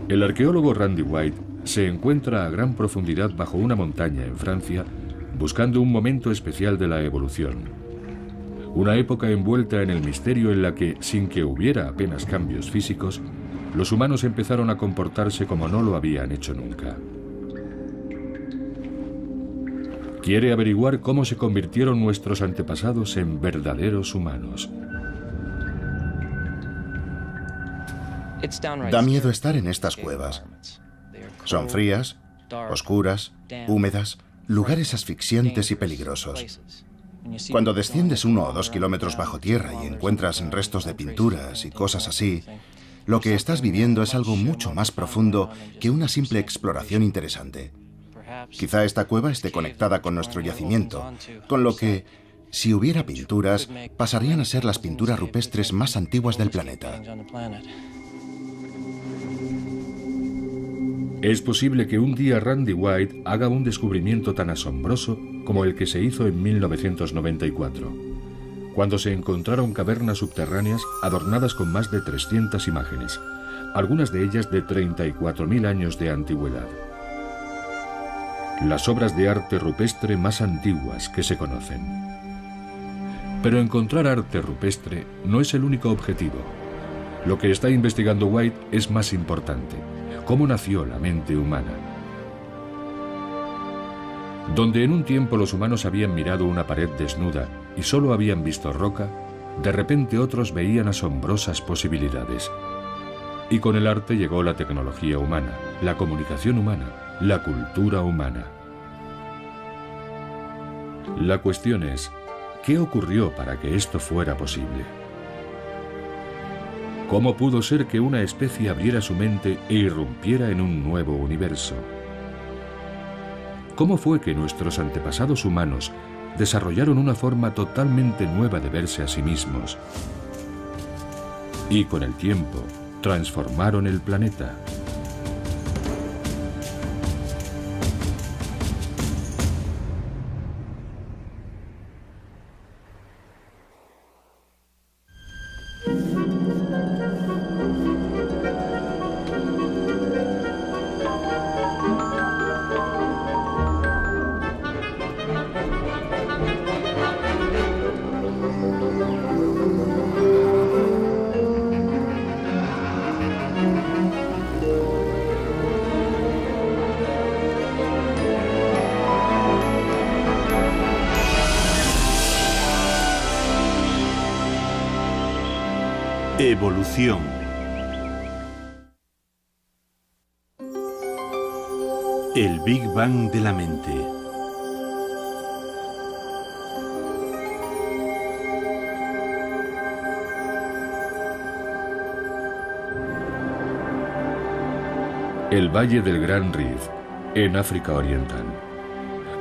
El arqueólogo Randy White se encuentra a gran profundidad bajo una montaña en Francia, buscando un momento especial de la evolución. Una época envuelta en el misterio en la que, sin que hubiera apenas cambios físicos, los humanos empezaron a comportarse como no lo habían hecho nunca. Quiere averiguar cómo se convirtieron nuestros antepasados en verdaderos humanos. Da miedo estar en estas cuevas. Son frías, oscuras, húmedas, lugares asfixiantes y peligrosos. Cuando desciendes 1 o 2 kilómetros bajo tierra y encuentras restos de pinturas y cosas así, lo que estás viviendo es algo mucho más profundo que una simple exploración interesante. Quizá esta cueva esté conectada con nuestro yacimiento, con lo que, si hubiera pinturas, pasarían a ser las pinturas rupestres más antiguas del planeta. Es posible que un día Randy White haga un descubrimiento tan asombroso como el que se hizo en 1994, cuando se encontraron cavernas subterráneas adornadas con más de 300 imágenes, algunas de ellas de 34.000 años de antigüedad. Las obras de arte rupestre más antiguas que se conocen. Pero encontrar arte rupestre no es el único objetivo. Lo que está investigando White es más importante. ¿Cómo nació la mente humana? Donde en un tiempo los humanos habían mirado una pared desnuda y solo habían visto roca, de repente otros veían asombrosas posibilidades. Y con el arte llegó la tecnología humana, la comunicación humana, la cultura humana. La cuestión es, ¿qué ocurrió para que esto fuera posible? ¿Cómo pudo ser que una especie abriera su mente e irrumpiera en un nuevo universo? ¿Cómo fue que nuestros antepasados humanos desarrollaron una forma totalmente nueva de verse a sí mismos? Y con el tiempo, transformaron el planeta. Evolución. El Big Bang de la mente. El Valle del Gran Rif, en África Oriental.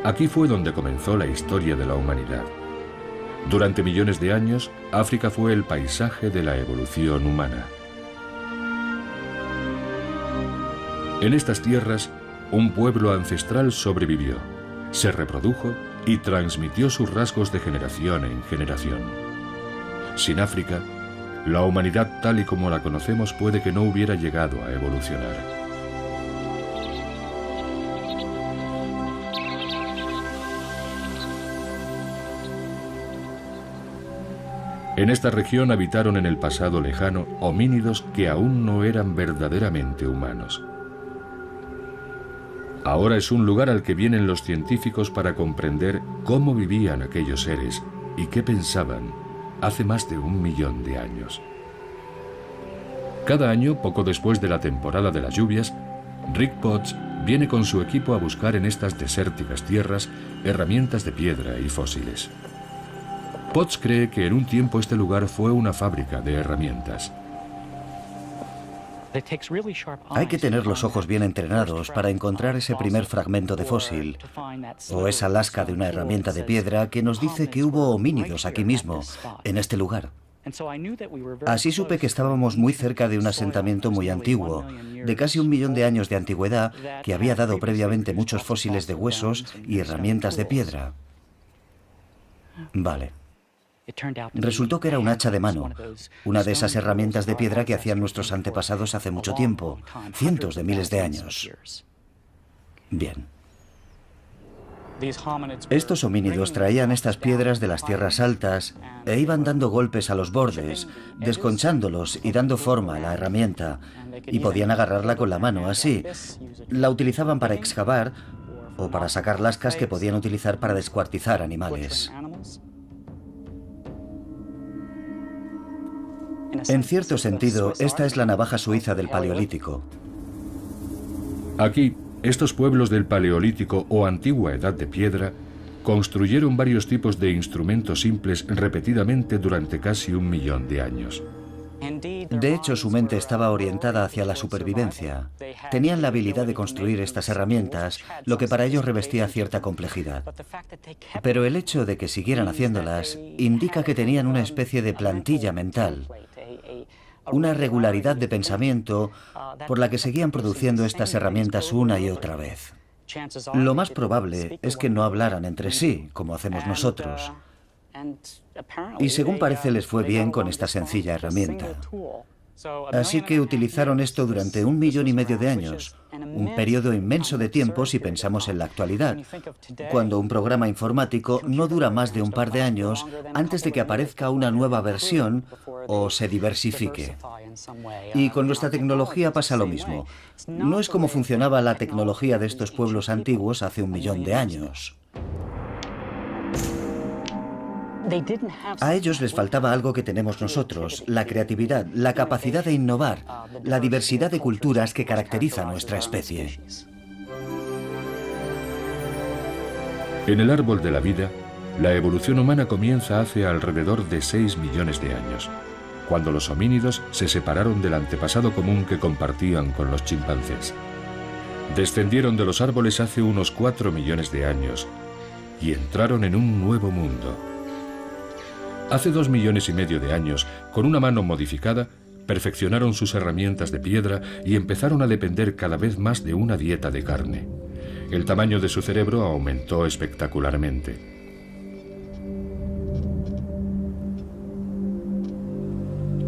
Aquí fue donde comenzó la historia de la humanidad. Durante millones de años, África fue el paisaje de la evolución humana. En estas tierras, un pueblo ancestral sobrevivió, se reprodujo y transmitió sus rasgos de generación en generación. Sin África, la humanidad tal y como la conocemos puede que no hubiera llegado a evolucionar. En esta región habitaron en el pasado lejano homínidos que aún no eran verdaderamente humanos. Ahora es un lugar al que vienen los científicos para comprender cómo vivían aquellos seres y qué pensaban hace más de 1 millón de años. Cada año, poco después de la temporada de las lluvias, Rick Potts viene con su equipo a buscar en estas desérticas tierras herramientas de piedra y fósiles. Potts cree que en un tiempo este lugar fue una fábrica de herramientas. Hay que tener los ojos bien entrenados para encontrar ese primer fragmento de fósil o esa lasca de una herramienta de piedra que nos dice que hubo homínidos aquí mismo, en este lugar. Así supe que estábamos muy cerca de un asentamiento muy antiguo, de casi 1 millón de años de antigüedad, que había dado previamente muchos fósiles de huesos y herramientas de piedra. Vale. Resultó que era un hacha de mano, una de esas herramientas de piedra que hacían nuestros antepasados hace mucho tiempo, cientos de miles de años. Bien. Estos homínidos traían estas piedras de las tierras altas e iban dando golpes a los bordes, desconchándolos y dando forma a la herramienta, y podían agarrarla con la mano, así. La utilizaban para excavar o para sacar lascas que podían utilizar para descuartizar animales. En cierto sentido, esta es la navaja suiza del Paleolítico. Aquí, estos pueblos del Paleolítico o Antigua Edad de Piedra construyeron varios tipos de instrumentos simples repetidamente durante casi 1 millón de años. De hecho, su mente estaba orientada hacia la supervivencia. Tenían la habilidad de construir estas herramientas, lo que para ellos revestía cierta complejidad. Pero el hecho de que siguieran haciéndolas indica que tenían una especie de plantilla mental, una regularidad de pensamiento por la que seguían produciendo estas herramientas una y otra vez. Lo más probable es que no hablaran entre sí, como hacemos nosotros. Y según parece les fue bien con esta sencilla herramienta. Así que utilizaron esto durante 1,5 millones de años, un periodo inmenso de tiempo si pensamos en la actualidad, cuando un programa informático no dura más de un par de años antes de que aparezca una nueva versión o se diversifique. Y con nuestra tecnología pasa lo mismo. No es como funcionaba la tecnología de estos pueblos antiguos hace 1 millón de años. A ellos les faltaba algo que tenemos nosotros, la creatividad, la capacidad de innovar, la diversidad de culturas que caracteriza a nuestra especie. En el árbol de la vida, la evolución humana comienza hace alrededor de 6 millones de años, cuando los homínidos se separaron del antepasado común que compartían con los chimpancés. Descendieron de los árboles hace unos 4 millones de años y entraron en un nuevo mundo. Hace 2,5 millones de años, con una mano modificada, perfeccionaron sus herramientas de piedra y empezaron a depender cada vez más de una dieta de carne. El tamaño de su cerebro aumentó espectacularmente.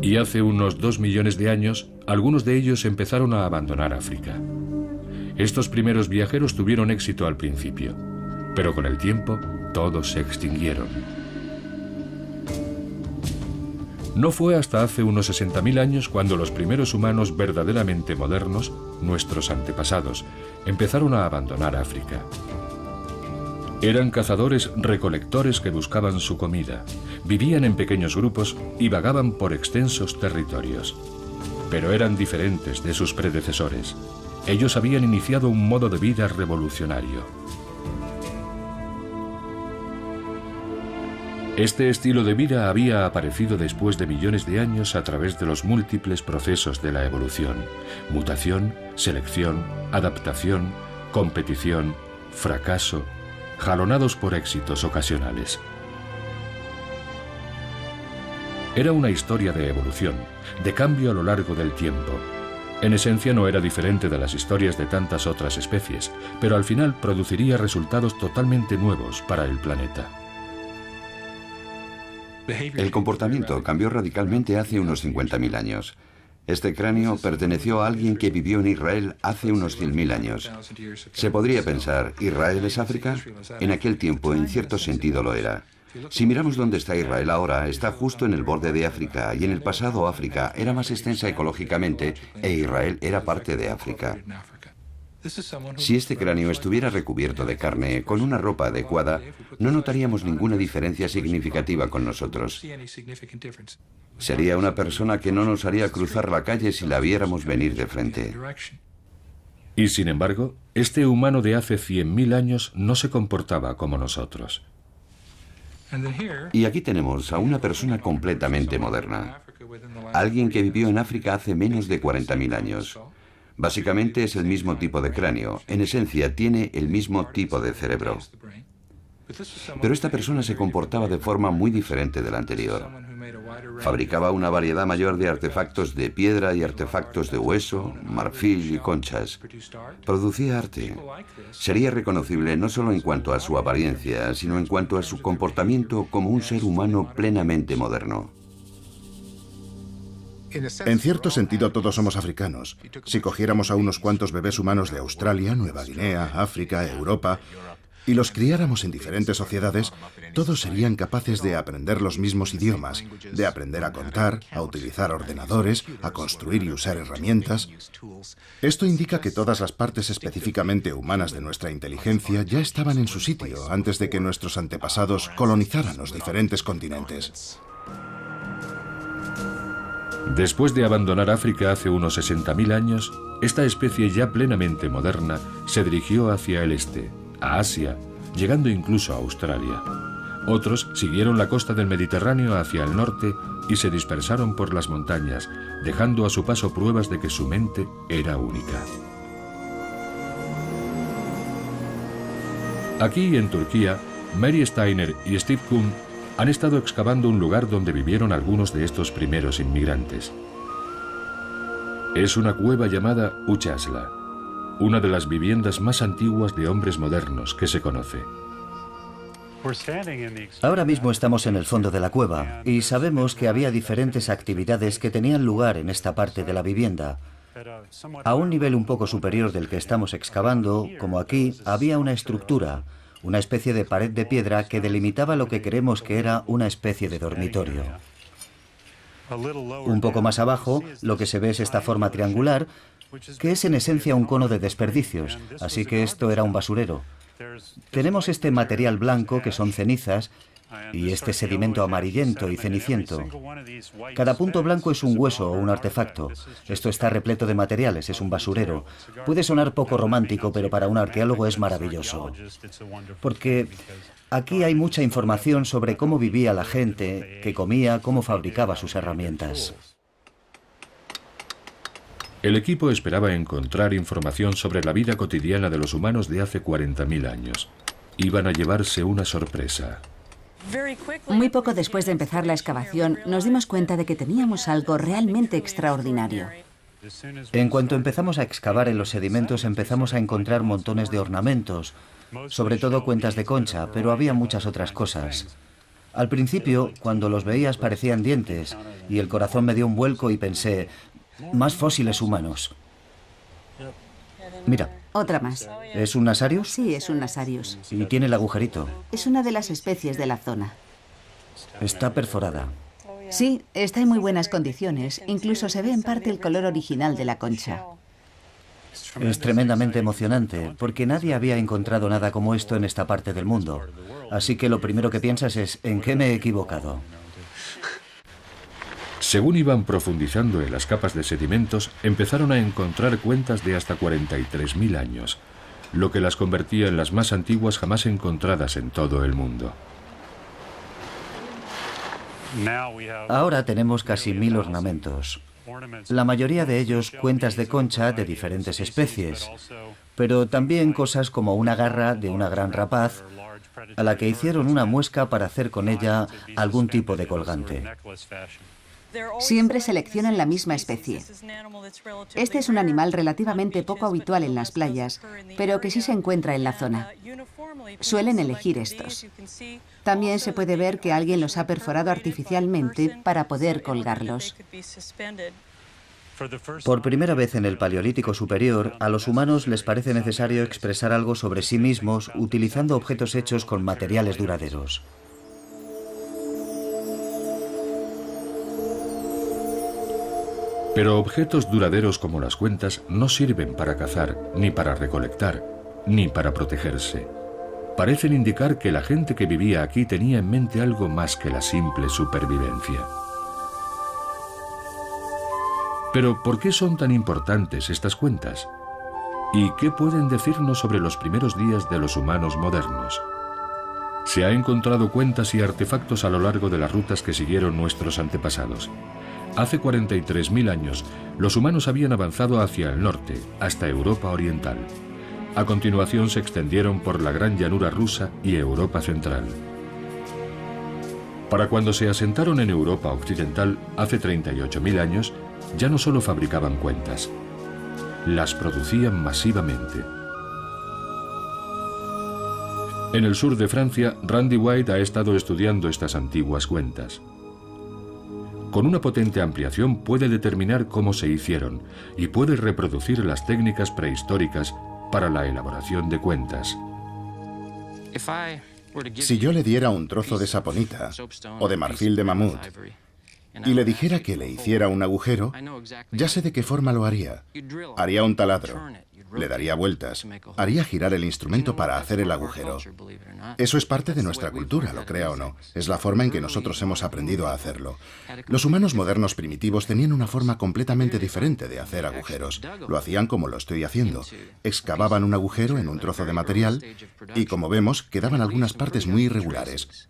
Y hace unos 2 millones de años, algunos de ellos empezaron a abandonar África. Estos primeros viajeros tuvieron éxito al principio, pero con el tiempo todos se extinguieron. No fue hasta hace unos 60.000 años cuando los primeros humanos verdaderamente modernos, nuestros antepasados, empezaron a abandonar África. Eran cazadores-recolectores que buscaban su comida, vivían en pequeños grupos y vagaban por extensos territorios. Pero eran diferentes de sus predecesores. Ellos habían iniciado un modo de vida revolucionario. Este estilo de vida había aparecido después de millones de años a través de los múltiples procesos de la evolución: mutación, selección, adaptación, competición, fracaso, jalonados por éxitos ocasionales. Era una historia de evolución, de cambio a lo largo del tiempo. En esencia no era diferente de las historias de tantas otras especies, pero al final produciría resultados totalmente nuevos para el planeta. El comportamiento cambió radicalmente hace unos 50.000 años. Este cráneo perteneció a alguien que vivió en Israel hace unos 100.000 años. Se podría pensar, ¿Israel es África? En aquel tiempo, en cierto sentido, lo era. Si miramos dónde está Israel ahora, está justo en el borde de África, y en el pasado África era más extensa ecológicamente e Israel era parte de África. Si este cráneo estuviera recubierto de carne, con una ropa adecuada, no notaríamos ninguna diferencia significativa con nosotros. Sería una persona que no nos haría cruzar la calle si la viéramos venir de frente. Y sin embargo, este humano de hace 100.000 años no se comportaba como nosotros. Y aquí tenemos a una persona completamente moderna. Alguien que vivió en África hace menos de 40.000 años. Básicamente es el mismo tipo de cráneo, en esencia tiene el mismo tipo de cerebro. Pero esta persona se comportaba de forma muy diferente de la anterior. Fabricaba una variedad mayor de artefactos de piedra y artefactos de hueso, marfil y conchas. Producía arte. Sería reconocible no solo en cuanto a su apariencia, sino en cuanto a su comportamiento como un ser humano plenamente moderno. En cierto sentido, todos somos africanos. Si cogiéramos a unos cuantos bebés humanos de Australia, Nueva Guinea, África, Europa, y los criáramos en diferentes sociedades, todos serían capaces de aprender los mismos idiomas, de aprender a contar, a utilizar ordenadores, a construir y usar herramientas. Esto indica que todas las partes específicamente humanas de nuestra inteligencia ya estaban en su sitio antes de que nuestros antepasados colonizaran los diferentes continentes. Después de abandonar África hace unos 60.000 años, esta especie ya plenamente moderna se dirigió hacia el este, a Asia, llegando incluso a Australia. Otros siguieron la costa del Mediterráneo hacia el norte y se dispersaron por las montañas, dejando a su paso pruebas de que su mente era única. Aquí, en Turquía, Mary Steiner y Steve Kuhn han estado excavando un lugar donde vivieron algunos de estos primeros inmigrantes. Es una cueva llamada Uchasla, una de las viviendas más antiguas de hombres modernos que se conoce. Ahora mismo estamos en el fondo de la cueva y sabemos que había diferentes actividades que tenían lugar en esta parte de la vivienda. A un nivel un poco superior del que estamos excavando, como aquí, había una estructura, una especie de pared de piedra que delimitaba lo que creemos que era una especie de dormitorio. Un poco más abajo, lo que se ve es esta forma triangular, que es en esencia un cono de desperdicios, así que esto era un basurero. Tenemos este material blanco, que son cenizas, y este sedimento amarillento y ceniciento. Cada punto blanco es un hueso o un artefacto. Esto está repleto de materiales, es un basurero. Puede sonar poco romántico, pero para un arqueólogo es maravilloso. Porque aquí hay mucha información sobre cómo vivía la gente, qué comía, cómo fabricaba sus herramientas. El equipo esperaba encontrar información sobre la vida cotidiana de los humanos de hace 40.000 años. Iban a llevarse una sorpresa. Muy poco después de empezar la excavación, nos dimos cuenta de que teníamos algo realmente extraordinario. En cuanto empezamos a excavar en los sedimentos, empezamos a encontrar montones de ornamentos, sobre todo cuentas de concha, pero había muchas otras cosas. Al principio, cuando los veías parecían dientes, y el corazón me dio un vuelco y pensé, más fósiles humanos. Mira. Otra más. ¿Es un Nasarius? Sí, es un Nasarius. Y tiene el agujerito. Es una de las especies de la zona. Está perforada. Sí, está en muy buenas condiciones. Incluso se ve en parte el color original de la concha. Es tremendamente emocionante, porque nadie había encontrado nada como esto en esta parte del mundo. Así que lo primero que piensas es, ¿en qué me he equivocado? Según iban profundizando en las capas de sedimentos, empezaron a encontrar cuentas de hasta 43.000 años, lo que las convertía en las más antiguas jamás encontradas en todo el mundo. Ahora tenemos casi 1000 ornamentos. La mayoría de ellos cuentas de concha de diferentes especies, pero también cosas como una garra de una gran rapaz, a la que hicieron una muesca para hacer con ella algún tipo de colgante. Siempre seleccionan la misma especie. Este es un animal relativamente poco habitual en las playas, pero que sí se encuentra en la zona. Suelen elegir estos. También se puede ver que alguien los ha perforado artificialmente para poder colgarlos. Por primera vez en el Paleolítico Superior, a los humanos les parece necesario expresar algo sobre sí mismos utilizando objetos hechos con materiales duraderos. Pero objetos duraderos como las cuentas no sirven para cazar, ni para recolectar, ni para protegerse. Parecen indicar que la gente que vivía aquí tenía en mente algo más que la simple supervivencia. Pero, ¿por qué son tan importantes estas cuentas? ¿Y qué pueden decirnos sobre los primeros días de los humanos modernos? Se ha encontrado cuentas y artefactos a lo largo de las rutas que siguieron nuestros antepasados. Hace 43.000 años, los humanos habían avanzado hacia el norte, hasta Europa Oriental. A continuación se extendieron por la gran llanura rusa y Europa Central. Para cuando se asentaron en Europa occidental hace 38.000 años, ya no solo fabricaban cuentas, las producían masivamente. En el sur de Francia, Randy White ha estado estudiando estas antiguas cuentas. Con una potente ampliación puede determinar cómo se hicieron y puede reproducir las técnicas prehistóricas para la elaboración de cuentas. Si yo le diera un trozo de saponita o de marfil de mamut y le dijera que le hiciera un agujero, ya sé de qué forma lo haría. Haría un taladro, le daría vueltas, haría girar el instrumento para hacer el agujero. Eso es parte de nuestra cultura, lo crea o no. Es la forma en que nosotros hemos aprendido a hacerlo. Los humanos modernos primitivos tenían una forma completamente diferente de hacer agujeros. Lo hacían como lo estoy haciendo. Excavaban un agujero en un trozo de material y, como vemos, quedaban algunas partes muy irregulares.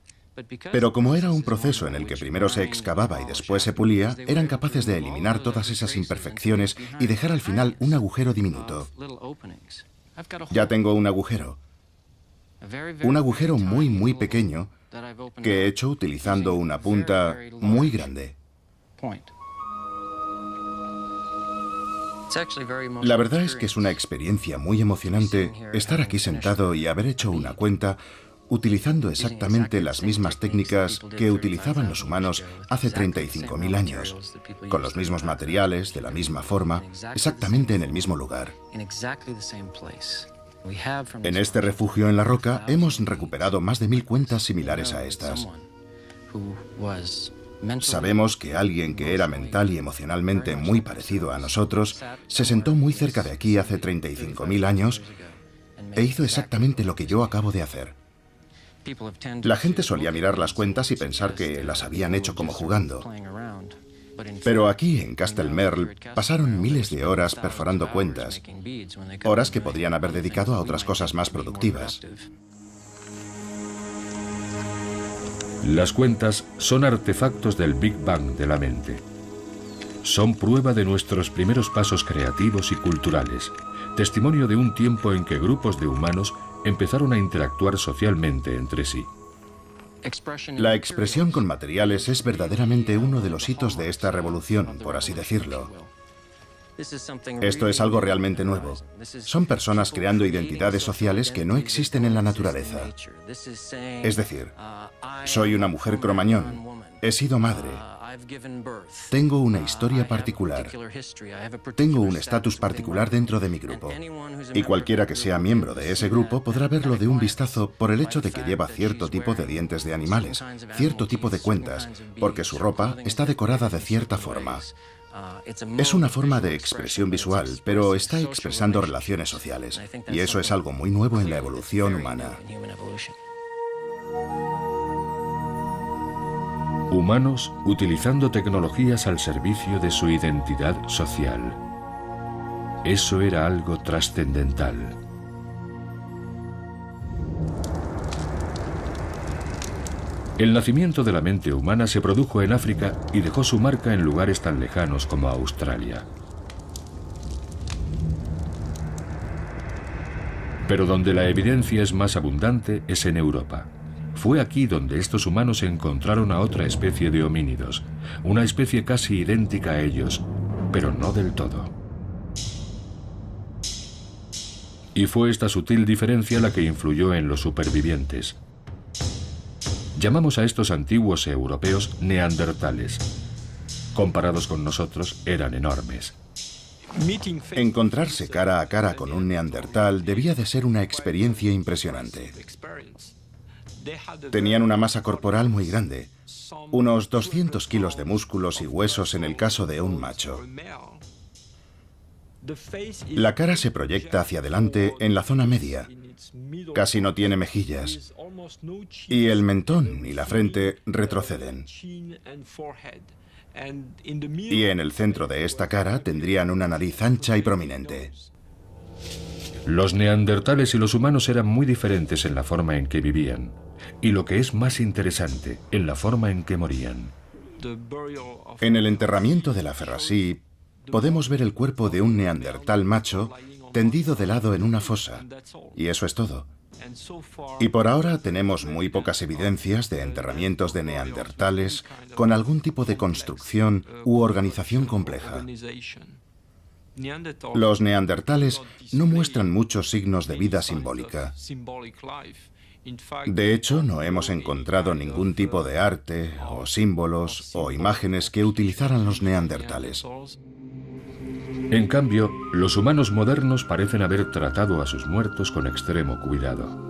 Pero como era un proceso en el que primero se excavaba y después se pulía, eran capaces de eliminar todas esas imperfecciones y dejar al final un agujero diminuto. Ya tengo un agujero muy pequeño que he hecho utilizando una punta muy grande. La verdad es que es una experiencia muy emocionante estar aquí sentado y haber hecho una cuenta utilizando exactamente las mismas técnicas que utilizaban los humanos hace 35.000 años, con los mismos materiales, de la misma forma, exactamente en el mismo lugar. En este refugio en la roca hemos recuperado más de 1000 cuentas similares a estas. Sabemos que alguien que era mental y emocionalmente muy parecido a nosotros se sentó muy cerca de aquí hace 35.000 años e hizo exactamente lo que yo acabo de hacer. La gente solía mirar las cuentas y pensar que las habían hecho como jugando. Pero aquí, en Castle Merle, pasaron miles de horas perforando cuentas, horas que podrían haber dedicado a otras cosas más productivas. Las cuentas son artefactos del Big Bang de la mente. Son prueba de nuestros primeros pasos creativos y culturales, testimonio de un tiempo en que grupos de humanos empezaron a interactuar socialmente entre sí. La expresión con materiales es verdaderamente uno de los hitos de esta revolución, por así decirlo. Esto es algo realmente nuevo. Son personas creando identidades sociales que no existen en la naturaleza. Es decir, soy una mujer cromañón, he sido madre, tengo una historia particular, tengo un estatus particular dentro de mi grupo. Y cualquiera que sea miembro de ese grupo podrá verlo de un vistazo por el hecho de que lleva cierto tipo de dientes de animales, cierto tipo de cuentas, porque su ropa está decorada de cierta forma. Es una forma de expresión visual, pero está expresando relaciones sociales. Y eso es algo muy nuevo en la evolución humana. Humanos utilizando tecnologías al servicio de su identidad social. Eso era algo trascendental. El nacimiento de la mente humana se produjo en África y dejó su marca en lugares tan lejanos como Australia. Pero donde la evidencia es más abundante es en Europa. Fue aquí donde estos humanos encontraron a otra especie de homínidos, una especie casi idéntica a ellos, pero no del todo. Y fue esta sutil diferencia la que influyó en los supervivientes. Llamamos a estos antiguos europeos neandertales. Comparados con nosotros, eran enormes. Encontrarse cara a cara con un neandertal debía de ser una experiencia impresionante. Tenían una masa corporal muy grande, unos 200 kilos de músculos y huesos en el caso de un macho. La cara se proyecta hacia adelante en la zona media, casi no tiene mejillas, y el mentón y la frente retroceden. Y en el centro de esta cara tendrían una nariz ancha y prominente. Los neandertales y los humanos eran muy diferentes en la forma en que vivían, y lo que es más interesante, en la forma en que morían. En el enterramiento de la Ferrasí podemos ver el cuerpo de un neandertal macho tendido de lado en una fosa, y eso es todo. Y por ahora tenemos muy pocas evidencias de enterramientos de neandertales con algún tipo de construcción u organización compleja. Los neandertales no muestran muchos signos de vida simbólica. De hecho, no hemos encontrado ningún tipo de arte o símbolos o imágenes que utilizaran los neandertales. En cambio, los humanos modernos parecen haber tratado a sus muertos con extremo cuidado.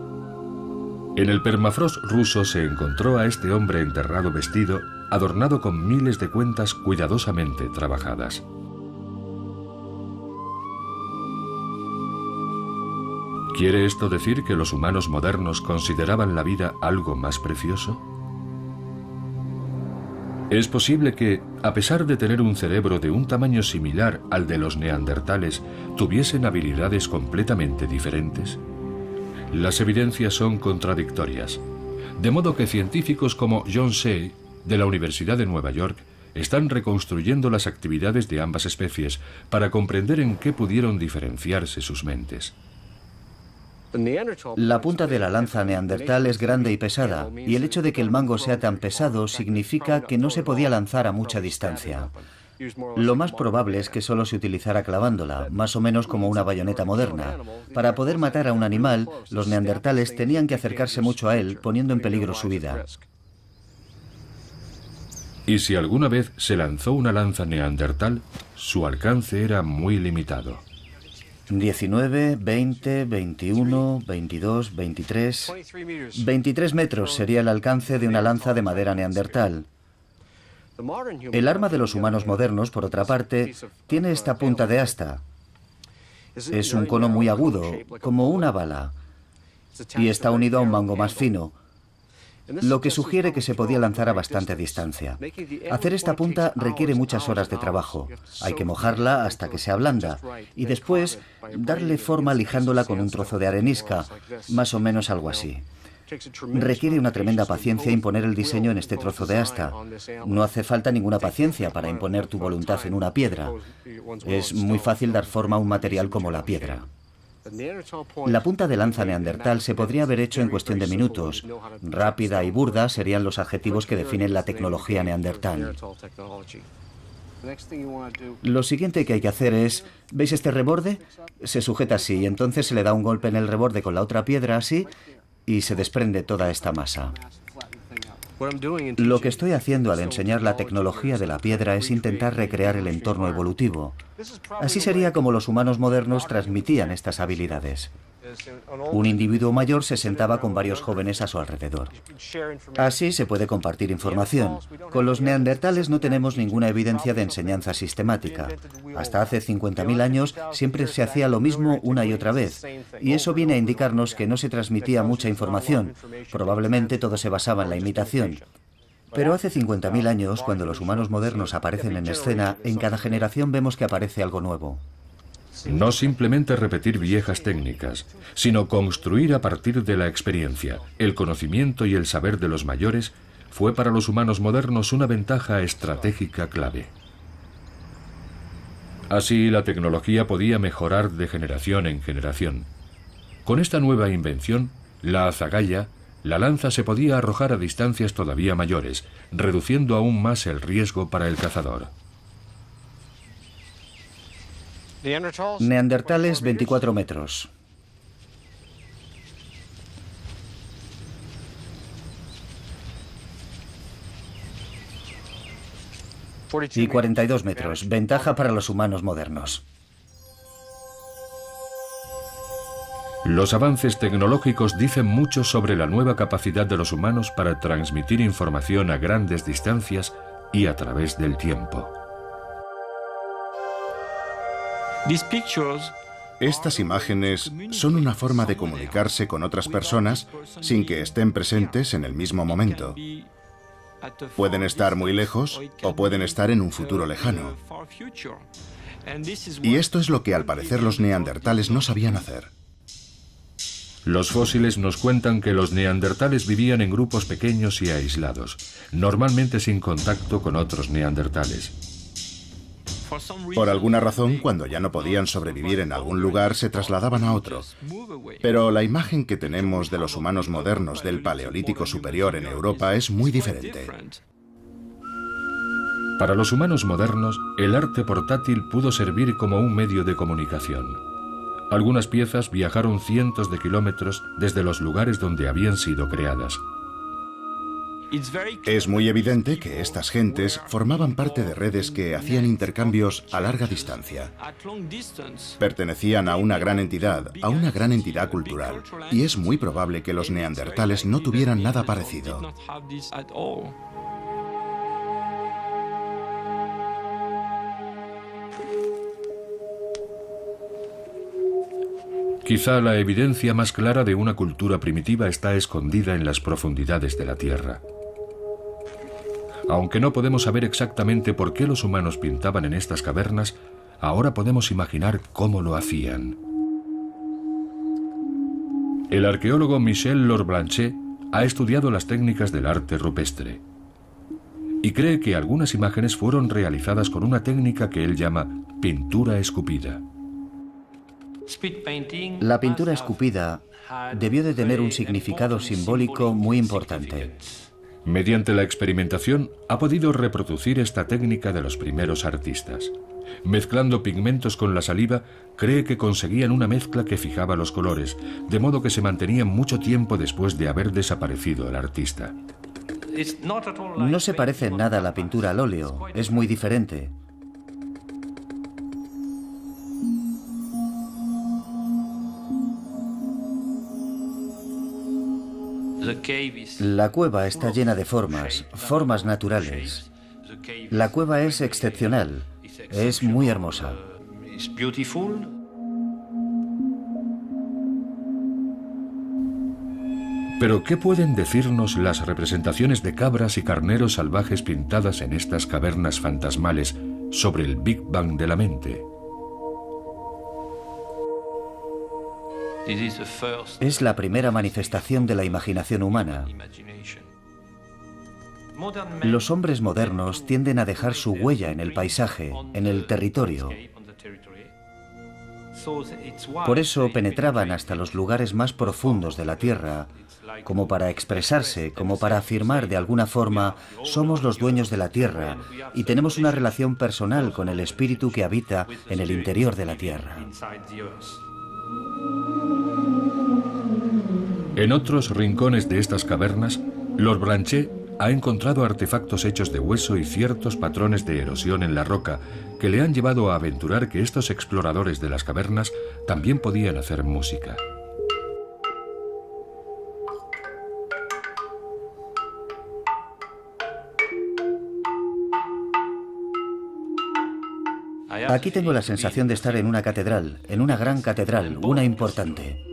En el permafrost ruso se encontró a este hombre enterrado vestido, adornado con miles de cuentas cuidadosamente trabajadas. ¿Quiere esto decir que los humanos modernos consideraban la vida algo más precioso? ¿Es posible que, a pesar de tener un cerebro de un tamaño similar al de los neandertales, tuviesen habilidades completamente diferentes? Las evidencias son contradictorias, de modo que científicos como John Shea, de la Universidad de Nueva York, están reconstruyendo las actividades de ambas especies para comprender en qué pudieron diferenciarse sus mentes. La punta de la lanza neandertal es grande y pesada, y el hecho de que el mango sea tan pesado significa que no se podía lanzar a mucha distancia. Lo más probable es que solo se utilizara clavándola, más o menos como una bayoneta moderna. Para poder matar a un animal, los neandertales tenían que acercarse mucho a él, poniendo en peligro su vida. Y si alguna vez se lanzó una lanza neandertal, su alcance era muy limitado. 19, 20, 21, 22, 23... 23 metros sería el alcance de una lanza de madera neandertal. El arma de los humanos modernos, por otra parte, tiene esta punta de asta. Es un cono muy agudo, como una bala, y está unido a un mango más fino, lo que sugiere que se podía lanzar a bastante distancia. Hacer esta punta requiere muchas horas de trabajo. Hay que mojarla hasta que se ablanda y después darle forma lijándola con un trozo de arenisca, más o menos algo así. Requiere una tremenda paciencia imponer el diseño en este trozo de asta. No hace falta ninguna paciencia para imponer tu voluntad en una piedra. Es muy fácil dar forma a un material como la piedra. La punta de lanza neandertal se podría haber hecho en cuestión de minutos. Rápida y burda serían los adjetivos que definen la tecnología neandertal. Lo siguiente que hay que hacer es, ¿veis este reborde? Se sujeta así y entonces se le da un golpe en el reborde con la otra piedra así y se desprende toda esta masa. Lo que estoy haciendo al enseñar la tecnología de la piedra es intentar recrear el entorno evolutivo. Así sería como los humanos modernos transmitían estas habilidades. Un individuo mayor se sentaba con varios jóvenes a su alrededor. Así se puede compartir información. Con los neandertales no tenemos ninguna evidencia de enseñanza sistemática. Hasta hace 50.000 años siempre se hacía lo mismo una y otra vez. Y eso viene a indicarnos que no se transmitía mucha información. Probablemente todo se basaba en la imitación. Pero hace 50.000 años, cuando los humanos modernos aparecen en escena, en cada generación vemos que aparece algo nuevo. No simplemente repetir viejas técnicas, sino construir a partir de la experiencia. El conocimiento y el saber de los mayores fue para los humanos modernos una ventaja estratégica clave. Así, la tecnología podía mejorar de generación en generación. Con esta nueva invención, la azagaya, la lanza se podía arrojar a distancias todavía mayores, reduciendo aún más el riesgo para el cazador. Neandertales, 24 metros. Y 42 metros. Ventaja para los humanos modernos. Los avances tecnológicos dicen mucho sobre la nueva capacidad de los humanos para transmitir información a grandes distancias y a través del tiempo. Estas imágenes son una forma de comunicarse con otras personas sin que estén presentes en el mismo momento. Pueden estar muy lejos o pueden estar en un futuro lejano. Y esto es lo que al parecer los neandertales no sabían hacer. Los fósiles nos cuentan que los neandertales vivían en grupos pequeños y aislados, normalmente sin contacto con otros neandertales. Por alguna razón, cuando ya no podían sobrevivir en algún lugar, se trasladaban a otro. Pero la imagen que tenemos de los humanos modernos del Paleolítico superior en Europa es muy diferente. Para los humanos modernos, el arte portátil pudo servir como un medio de comunicación. Algunas piezas viajaron cientos de kilómetros desde los lugares donde habían sido creadas. Es muy evidente que estas gentes formaban parte de redes que hacían intercambios a larga distancia. Pertenecían a una gran entidad cultural, y es muy probable que los neandertales no tuvieran nada parecido. Quizá la evidencia más clara de una cultura primitiva está escondida en las profundidades de la Tierra. Aunque no podemos saber exactamente por qué los humanos pintaban en estas cavernas, ahora podemos imaginar cómo lo hacían. El arqueólogo Michel Lorblanchet ha estudiado las técnicas del arte rupestre y cree que algunas imágenes fueron realizadas con una técnica que él llama pintura escupida. La pintura escupida debió de tener un significado simbólico muy importante. Mediante la experimentación ha podido reproducir esta técnica de los primeros artistas. Mezclando pigmentos con la saliva, cree que conseguían una mezcla que fijaba los colores, de modo que se mantenían mucho tiempo después de haber desaparecido el artista. No se parece en nada a la pintura al óleo, es muy diferente. La cueva está llena de formas naturales. La cueva es excepcional, es muy hermosa. Pero, ¿qué pueden decirnos las representaciones de cabras y carneros salvajes pintadas en estas cavernas fantasmales sobre el Big Bang de la mente? Es la primera manifestación de la imaginación humana. Los hombres modernos tienden a dejar su huella en el paisaje, en el territorio. Por eso penetraban hasta los lugares más profundos de la Tierra, como para expresarse, como para afirmar de alguna forma, somos los dueños de la Tierra y tenemos una relación personal con el espíritu que habita en el interior de la Tierra. En otros rincones de estas cavernas, Lorblanchet ha encontrado artefactos hechos de hueso y ciertos patrones de erosión en la roca que le han llevado a aventurar que estos exploradores de las cavernas también podían hacer música. Aquí tengo la sensación de estar en una catedral, en una gran catedral, una importante.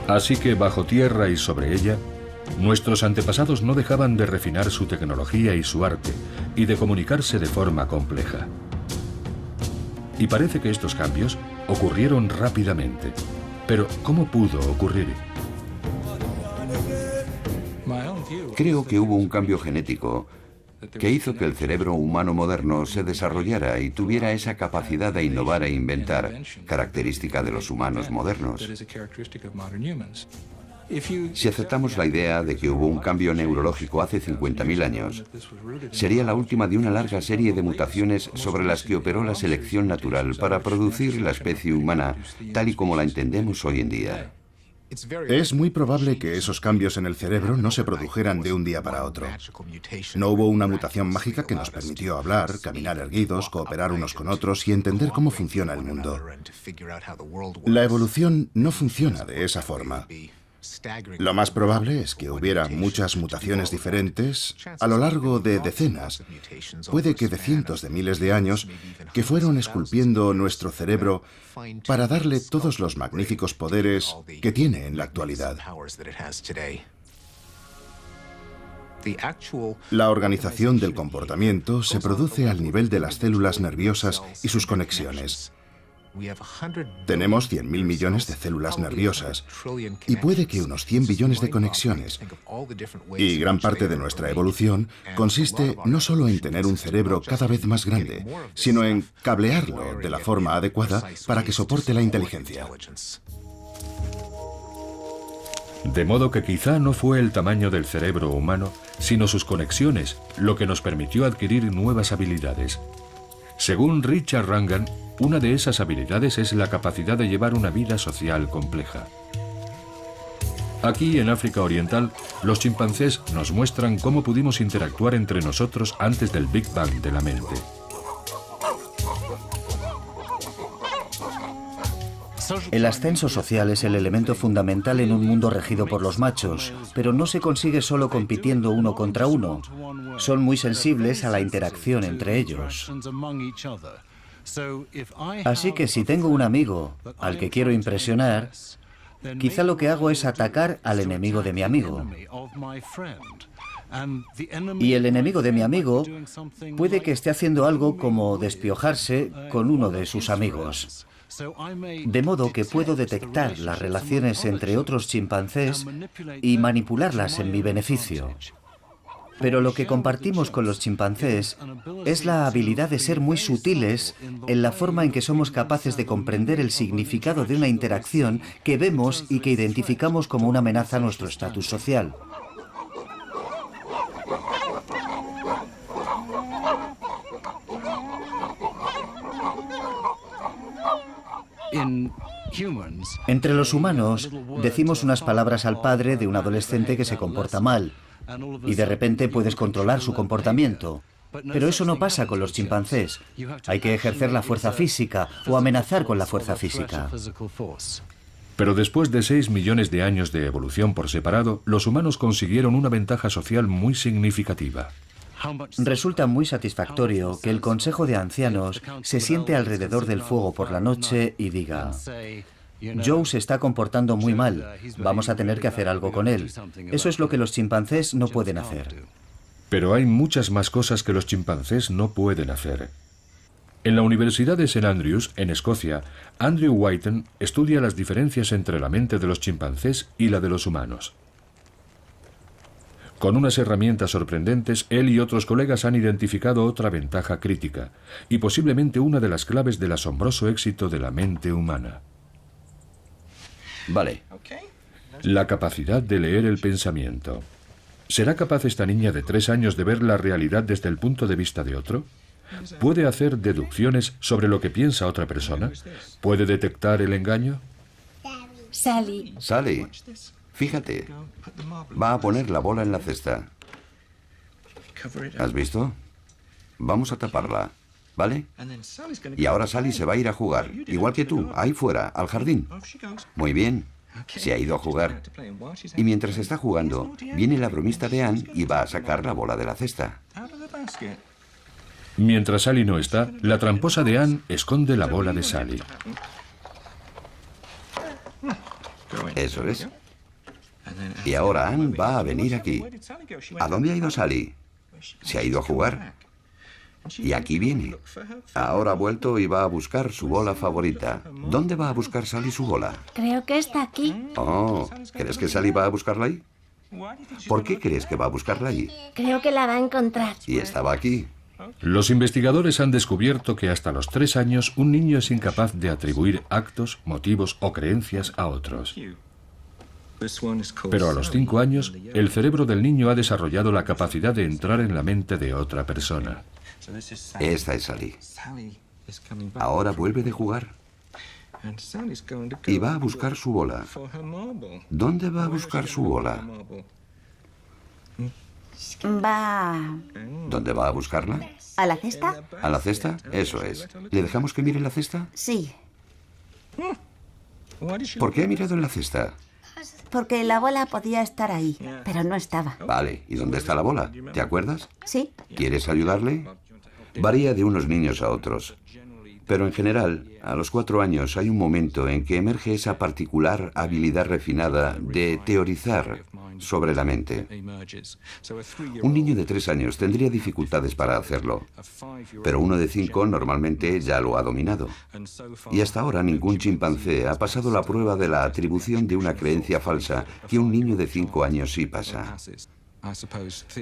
Así que bajo tierra y sobre ella, nuestros antepasados no dejaban de refinar su tecnología y su arte, y de comunicarse de forma compleja. Y parece que estos cambios ocurrieron rápidamente. Pero, ¿cómo pudo ocurrir? Creo que hubo un cambio genético que hizo que el cerebro humano moderno se desarrollara y tuviera esa capacidad de innovar e inventar, característica de los humanos modernos. Si aceptamos la idea de que hubo un cambio neurológico hace 50.000 años, sería la última de una larga serie de mutaciones sobre las que operó la selección natural para producir la especie humana tal y como la entendemos hoy en día. Es muy probable que esos cambios en el cerebro no se produjeran de un día para otro. No hubo una mutación mágica que nos permitió hablar, caminar erguidos, cooperar unos con otros y entender cómo funciona el mundo. La evolución no funciona de esa forma. Lo más probable es que hubiera muchas mutaciones diferentes a lo largo de decenas, puede que de cientos de miles de años, que fueron esculpiendo nuestro cerebro para darle todos los magníficos poderes que tiene en la actualidad. La organización del comportamiento se produce al nivel de las células nerviosas y sus conexiones. Tenemos 100.000 millones de células nerviosas y puede que unos 100 billones de conexiones. Y gran parte de nuestra evolución consiste no solo en tener un cerebro cada vez más grande, sino en cablearlo de la forma adecuada para que soporte la inteligencia. De modo que quizá no fue el tamaño del cerebro humano, sino sus conexiones, lo que nos permitió adquirir nuevas habilidades. Según Richard Wrangham, una de esas habilidades es la capacidad de llevar una vida social compleja. Aquí, en África Oriental, los chimpancés nos muestran cómo pudimos interactuar entre nosotros antes del Big Bang de la mente. El ascenso social es el elemento fundamental en un mundo regido por los machos, pero no se consigue solo compitiendo uno contra uno. Son muy sensibles a la interacción entre ellos. Así que si tengo un amigo al que quiero impresionar, quizá lo que hago es atacar al enemigo de mi amigo. Y el enemigo de mi amigo puede que esté haciendo algo como despiojarse con uno de sus amigos. De modo que puedo detectar las relaciones entre otros chimpancés y manipularlas en mi beneficio. Pero lo que compartimos con los chimpancés es la habilidad de ser muy sutiles en la forma en que somos capaces de comprender el significado de una interacción que vemos y que identificamos como una amenaza a nuestro estatus social. Entre los humanos, decimos unas palabras al padre de un adolescente que se comporta mal, y de repente puedes controlar su comportamiento. Pero eso no pasa con los chimpancés. Hay que ejercer la fuerza física o amenazar con la fuerza física. Pero después de 6 millones de años de evolución por separado, los humanos consiguieron una ventaja social muy significativa. Resulta muy satisfactorio que el Consejo de Ancianos se siente alrededor del fuego por la noche y diga: Joe se está comportando muy mal, vamos a tener que hacer algo con él. Eso es lo que los chimpancés no pueden hacer. Pero hay muchas más cosas que los chimpancés no pueden hacer. En la Universidad de St. Andrews, en Escocia, Andrew Whiten estudia las diferencias entre la mente de los chimpancés y la de los humanos. Con unas herramientas sorprendentes, él y otros colegas han identificado otra ventaja crítica, y posiblemente una de las claves del asombroso éxito de la mente humana. Vale. La capacidad de leer el pensamiento. ¿Será capaz esta niña de 3 años de ver la realidad desde el punto de vista de otro? ¿Puede hacer deducciones sobre lo que piensa otra persona? ¿Puede detectar el engaño? Sally. Sally, fíjate, va a poner la bola en la cesta. ¿Has visto? Vamos a taparla, ¿vale? Y ahora Sally se va a ir a jugar, igual que tú, ahí fuera, al jardín. Muy bien, se ha ido a jugar. Y mientras está jugando, viene la bromista de Anne y va a sacar la bola de la cesta. Mientras Sally no está, la tramposa de Anne esconde la bola de Sally. Eso es. Y ahora Anne va a venir aquí. ¿A dónde ha ido Sally? Se ha ido a jugar. Y aquí viene. Ahora ha vuelto y va a buscar su bola favorita. ¿Dónde va a buscar Sally su bola? Creo que está aquí. Oh, ¿crees que Sally va a buscarla ahí? ¿Por qué crees que va a buscarla allí? Creo que la va a encontrar. Y estaba aquí. Los investigadores han descubierto que hasta los 3 años un niño es incapaz de atribuir actos, motivos o creencias a otros. Pero a los 5 años, el cerebro del niño ha desarrollado la capacidad de entrar en la mente de otra persona. Esta es Sally. Ahora vuelve de jugar. Y va a buscar su bola. ¿Dónde va a buscar su bola? Va ¿Dónde va a buscarla? a la cesta. ¿A la cesta? Eso es. ¿Le dejamos que mire la cesta? Sí, ¿Por qué ha mirado en la cesta? porque la bola podía estar ahí, pero no estaba. Vale, ¿y dónde está la bola? ¿Te acuerdas? Sí, ¿Quieres ayudarle? Varía de unos niños a otros, Pero en general, a los 4 años hay un momento en que emerge esa particular habilidad refinada de teorizar sobre la mente. Un niño de 3 años tendría dificultades para hacerlo, pero uno de 5 normalmente ya lo ha dominado. Y hasta ahora ningún chimpancé ha pasado la prueba de la atribución de una creencia falsa que un niño de 5 años sí pasa.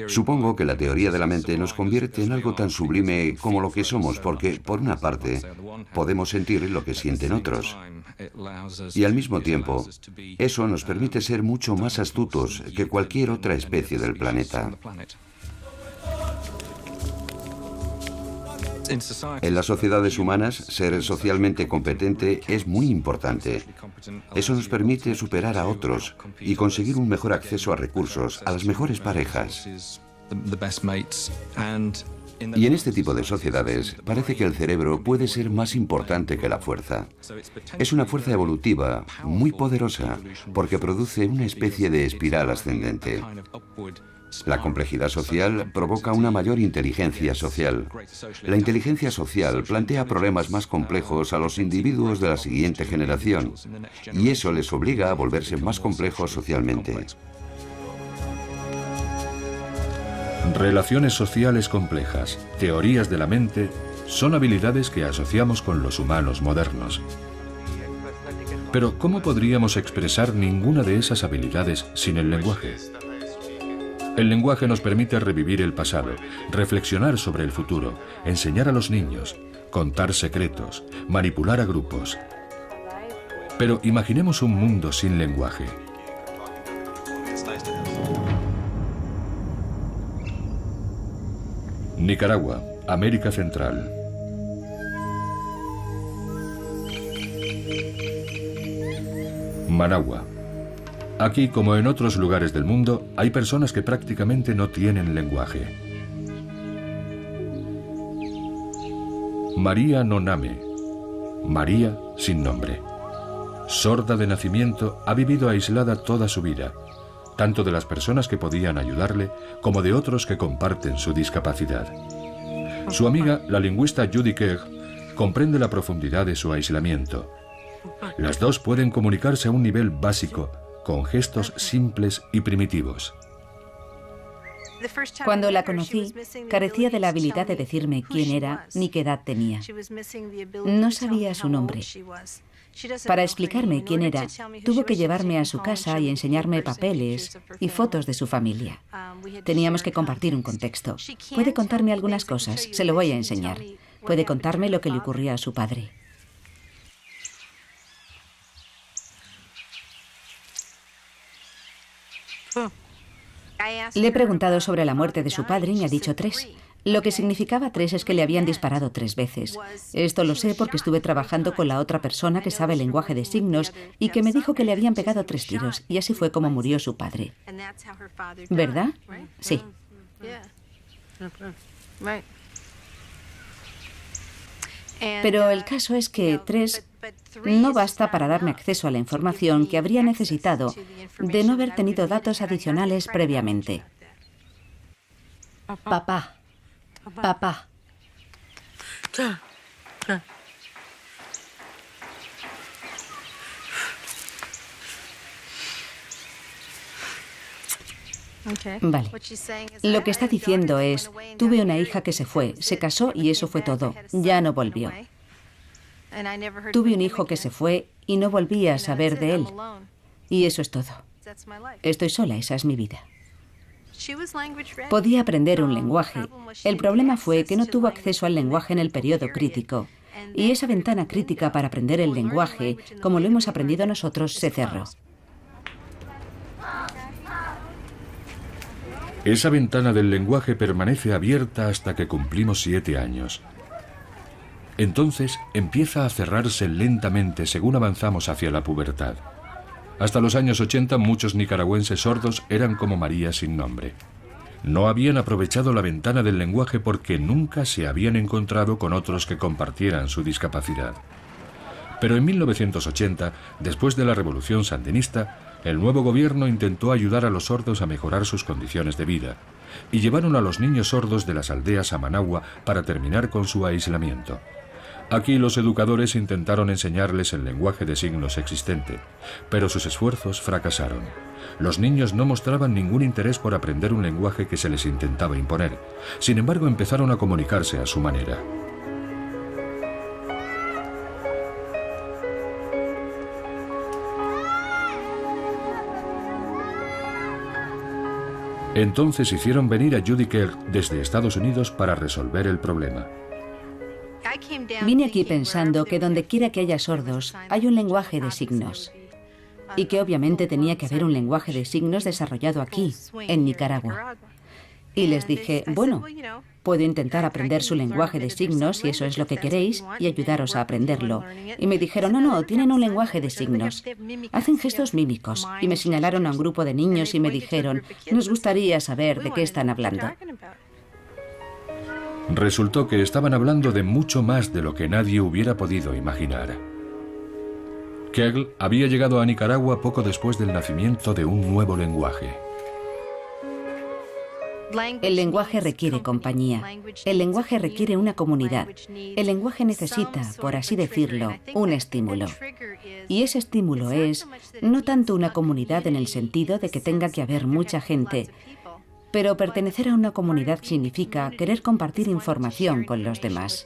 Supongo que la teoría de la mente nos convierte en algo tan sublime como lo que somos, porque, por una parte, podemos sentir lo que sienten otros. Y al mismo tiempo, eso nos permite ser mucho más astutos que cualquier otra especie del planeta. En las sociedades humanas, ser socialmente competente es muy importante. Eso nos permite superar a otros y conseguir un mejor acceso a recursos, a las mejores parejas. Y en este tipo de sociedades, parece que el cerebro puede ser más importante que la fuerza. Es una fuerza evolutiva muy poderosa porque produce una especie de espiral ascendente. La complejidad social provoca una mayor inteligencia social. La inteligencia social plantea problemas más complejos a los individuos de la siguiente generación, y eso les obliga a volverse más complejos socialmente. Relaciones sociales complejas, teorías de la mente, son habilidades que asociamos con los humanos modernos. Pero, ¿cómo podríamos expresar ninguna de esas habilidades sin el lenguaje? El lenguaje nos permite revivir el pasado, reflexionar sobre el futuro, enseñar a los niños, contar secretos, manipular a grupos. Pero imaginemos un mundo sin lenguaje. Nicaragua, América Central. Managua. Aquí, como en otros lugares del mundo, hay personas que prácticamente no tienen lenguaje. María Noname. María sin nombre. Sorda de nacimiento, ha vivido aislada toda su vida, tanto de las personas que podían ayudarle como de otros que comparten su discapacidad. Su amiga, la lingüista Judy Kerr, comprende la profundidad de su aislamiento. Las dos pueden comunicarse a un nivel básico, con gestos simples y primitivos. Cuando la conocí, carecía de la habilidad de decirme quién era ni qué edad tenía. No sabía su nombre. Para explicarme quién era, tuvo que llevarme a su casa y enseñarme papeles y fotos de su familia. Teníamos que compartir un contexto. Puede contarme algunas cosas, se lo voy a enseñar. Puede contarme lo que le ocurría a su padre. Le he preguntado sobre la muerte de su padre y me ha dicho 3. Lo que significaba 3 es que le habían disparado 3 veces. Esto lo sé porque estuve trabajando con la otra persona que sabe el lenguaje de signos y que me dijo que le habían pegado 3 tiros, y así fue como murió su padre. ¿Verdad? Sí. Pero el caso es que 3 no basta para darme acceso a la información que habría necesitado de no haber tenido datos adicionales previamente. Papá. Papá. Vale. Lo que está diciendo es, tuve una hija que se fue, se casó y eso fue todo. Ya no volvió. Tuve un hijo que se fue y no volví a saber de él. Y eso es todo. Estoy sola, esa es mi vida. Podía aprender un lenguaje. El problema fue que no tuvo acceso al lenguaje en el periodo crítico. Y esa ventana crítica para aprender el lenguaje, como lo hemos aprendido nosotros, se cerró. Esa ventana del lenguaje permanece abierta hasta que cumplimos 7 años. Entonces empieza a cerrarse lentamente según avanzamos hacia la pubertad. Hasta los años 80 muchos nicaragüenses sordos eran como María sin nombre. No habían aprovechado la ventana del lenguaje porque nunca se habían encontrado con otros que compartieran su discapacidad. Pero en 1980, después de la Revolución Sandinista, el nuevo gobierno intentó ayudar a los sordos a mejorar sus condiciones de vida y llevaron a los niños sordos de las aldeas a Managua para terminar con su aislamiento. Aquí los educadores intentaron enseñarles el lenguaje de signos existente, pero sus esfuerzos fracasaron. Los niños no mostraban ningún interés por aprender un lenguaje que se les intentaba imponer. Sin embargo, empezaron a comunicarse a su manera. Entonces hicieron venir a Judy Kerr desde Estados Unidos para resolver el problema. Vine aquí pensando que donde quiera que haya sordos, hay un lenguaje de signos. Y que obviamente tenía que haber un lenguaje de signos desarrollado aquí, en Nicaragua. Y les dije, bueno, puedo intentar aprender su lenguaje de signos si eso es lo que queréis y ayudaros a aprenderlo. Y me dijeron, no, tienen un lenguaje de signos. Hacen gestos mímicos. Y me señalaron a un grupo de niños y me dijeron, nos gustaría saber de qué están hablando. Resultó que estaban hablando de mucho más de lo que nadie hubiera podido imaginar. Kegel había llegado a Nicaragua poco después del nacimiento de un nuevo lenguaje. El lenguaje requiere compañía. El lenguaje requiere una comunidad. El lenguaje necesita, por así decirlo, un estímulo. Y ese estímulo es no tanto una comunidad en el sentido de que tenga que haber mucha gente, pero pertenecer a una comunidad significa querer compartir información con los demás.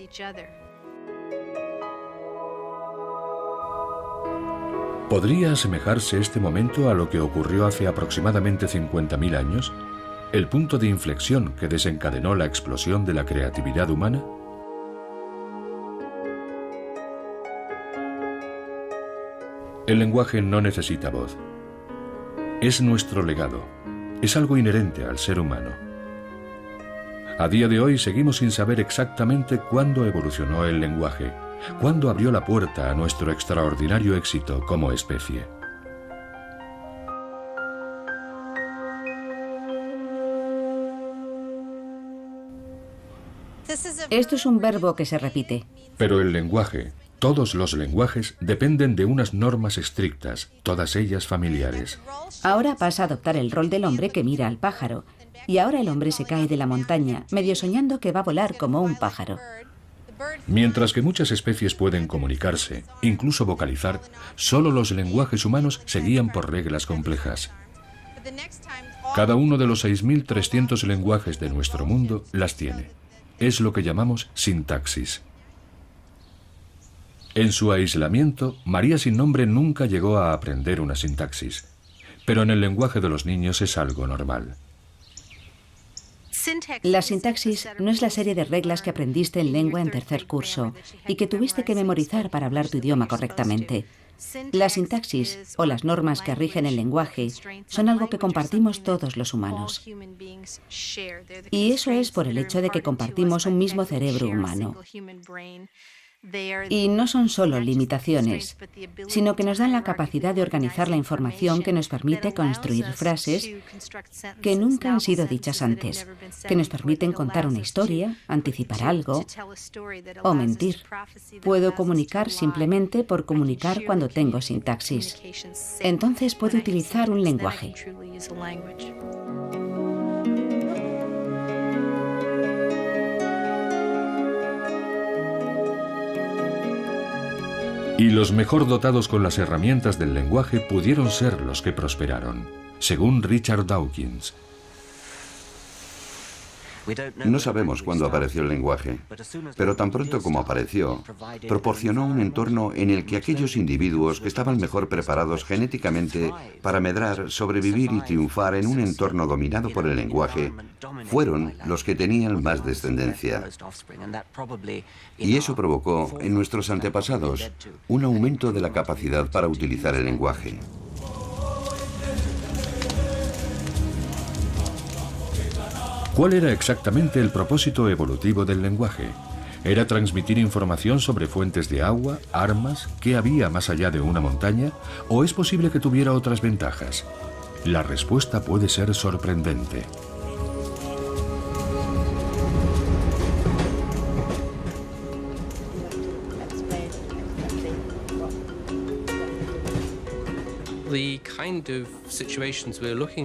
¿Podría asemejarse este momento a lo que ocurrió hace aproximadamente 50.000 años? ¿El punto de inflexión que desencadenó la explosión de la creatividad humana? El lenguaje no necesita voz. Es nuestro legado. Es algo inherente al ser humano. A día de hoy seguimos sin saber exactamente cuándo evolucionó el lenguaje, cuándo abrió la puerta a nuestro extraordinario éxito como especie. Esto es un verbo que se repite. Pero el lenguaje, todos los lenguajes, dependen de unas normas estrictas, todas ellas familiares. Ahora pasa a adoptar el rol del hombre que mira al pájaro. Y ahora el hombre se cae de la montaña, medio soñando que va a volar como un pájaro. Mientras que muchas especies pueden comunicarse, incluso vocalizar, solo los lenguajes humanos se guían por reglas complejas. Cada uno de los 6.300 lenguajes de nuestro mundo las tiene. Es lo que llamamos sintaxis. En su aislamiento, María sin nombre nunca llegó a aprender una sintaxis, pero en el lenguaje de los niños es algo normal. La sintaxis no es la serie de reglas que aprendiste en lengua en tercer curso y que tuviste que memorizar para hablar tu idioma correctamente. La sintaxis, o las normas que rigen el lenguaje, son algo que compartimos todos los humanos. Y eso es por el hecho de que compartimos un mismo cerebro humano. Y no son solo limitaciones, sino que nos dan la capacidad de organizar la información que nos permite construir frases que nunca han sido dichas antes, que nos permiten contar una historia, anticipar algo o mentir. Puedo comunicar simplemente por comunicar cuando tengo sintaxis. Entonces puedo utilizar un lenguaje. Y los mejor dotados con las herramientas del lenguaje pudieron ser los que prosperaron, según Richard Dawkins. No sabemos cuándo apareció el lenguaje, pero tan pronto como apareció, proporcionó un entorno en el que aquellos individuos que estaban mejor preparados genéticamente para medrar, sobrevivir y triunfar en un entorno dominado por el lenguaje, fueron los que tenían más descendencia. Y eso provocó en nuestros antepasados un aumento de la capacidad para utilizar el lenguaje. ¿Cuál era exactamente el propósito evolutivo del lenguaje? ¿Era transmitir información sobre fuentes de agua, armas, qué había más allá de una montaña? ¿O es posible que tuviera otras ventajas? La respuesta puede ser sorprendente.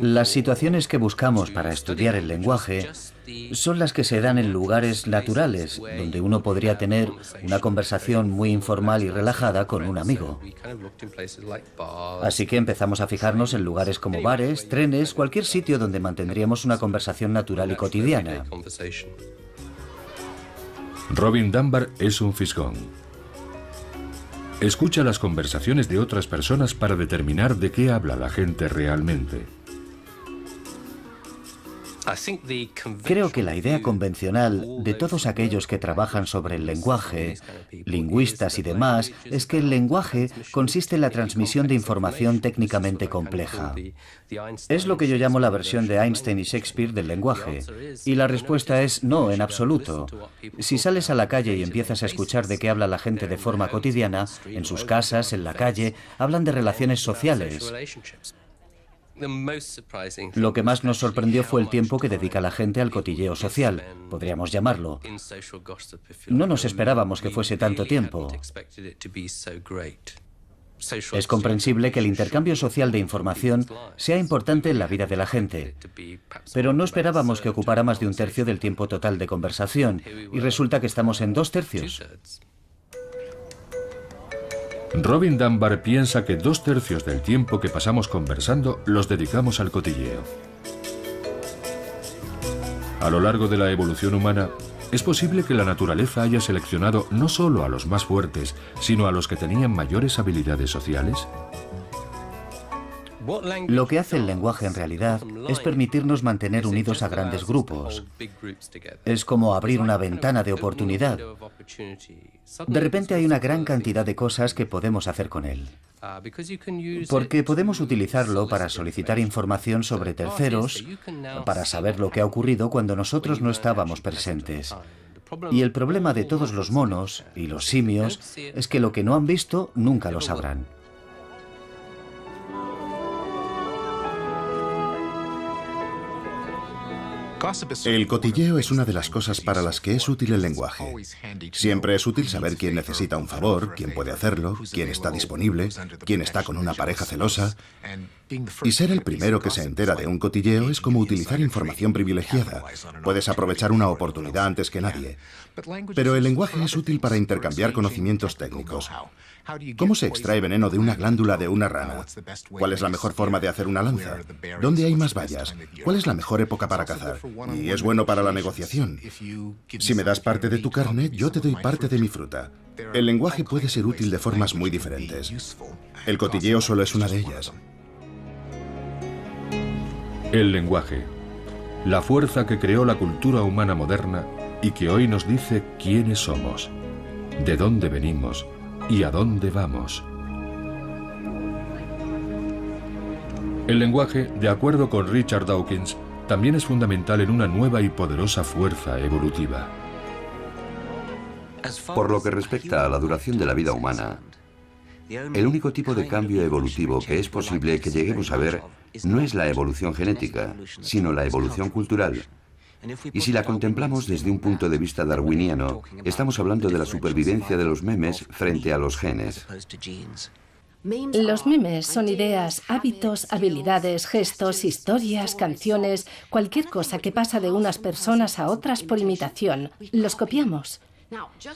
Las situaciones que buscamos para estudiar el lenguaje son las que se dan en lugares naturales, donde uno podría tener una conversación muy informal y relajada con un amigo. Así que empezamos a fijarnos en lugares como bares, trenes, cualquier sitio donde mantendríamos una conversación natural y cotidiana. Robin Dunbar es un fisgón. Escucha las conversaciones de otras personas para determinar de qué habla la gente realmente. Creo que la idea convencional de todos aquellos que trabajan sobre el lenguaje, lingüistas y demás, es que el lenguaje consiste en la transmisión de información técnicamente compleja. Es lo que yo llamo la versión de Einstein y Shakespeare del lenguaje. Y la respuesta es no, en absoluto. Si sales a la calle y empiezas a escuchar de qué habla la gente de forma cotidiana, en sus casas, en la calle, hablan de relaciones sociales. Lo que más nos sorprendió fue el tiempo que dedica la gente al cotilleo social, podríamos llamarlo. No nos esperábamos que fuese tanto tiempo. Es comprensible que el intercambio social de información sea importante en la vida de la gente, pero no esperábamos que ocupara más de 1/3 del tiempo total de conversación, y resulta que estamos en 2/3. Robin Dunbar piensa que 2/3 del tiempo que pasamos conversando los dedicamos al cotilleo. A lo largo de la evolución humana, es posible que la naturaleza haya seleccionado no solo a los más fuertes, sino a los que tenían mayores habilidades sociales. Lo que hace el lenguaje en realidad es permitirnos mantener unidos a grandes grupos. Es como abrir una ventana de oportunidad. De repente hay una gran cantidad de cosas que podemos hacer con él. Porque podemos utilizarlo para solicitar información sobre terceros, para saber lo que ha ocurrido cuando nosotros no estábamos presentes. Y el problema de todos los monos y los simios es que lo que no han visto nunca lo sabrán. El cotilleo es una de las cosas para las que es útil el lenguaje. Siempre es útil saber quién necesita un favor, quién puede hacerlo, quién está disponible, quién está con una pareja celosa. Y ser el primero que se entera de un cotilleo es como utilizar información privilegiada. Puedes aprovechar una oportunidad antes que nadie. Pero el lenguaje es útil para intercambiar conocimientos técnicos. ¿Cómo se extrae veneno de una glándula de una rana? ¿Cuál es la mejor forma de hacer una lanza? ¿Dónde hay más bayas? ¿Cuál es la mejor época para cazar? Y es bueno para la negociación. Si me das parte de tu carne, yo te doy parte de mi fruta. El lenguaje puede ser útil de formas muy diferentes. El cotilleo solo es una de ellas. El lenguaje, la fuerza que creó la cultura humana moderna y que hoy nos dice quiénes somos, de dónde venimos y a dónde vamos. El lenguaje, de acuerdo con Richard Dawkins, también es fundamental en una nueva y poderosa fuerza evolutiva. Por lo que respecta a la duración de la vida humana, el único tipo de cambio evolutivo que es posible que lleguemos a ver no es la evolución genética, sino la evolución cultural. Y si la contemplamos desde un punto de vista darwiniano, estamos hablando de la supervivencia de los memes frente a los genes. Los memes son ideas, hábitos, habilidades, gestos, historias, canciones, cualquier cosa que pasa de unas personas a otras por imitación. Los copiamos.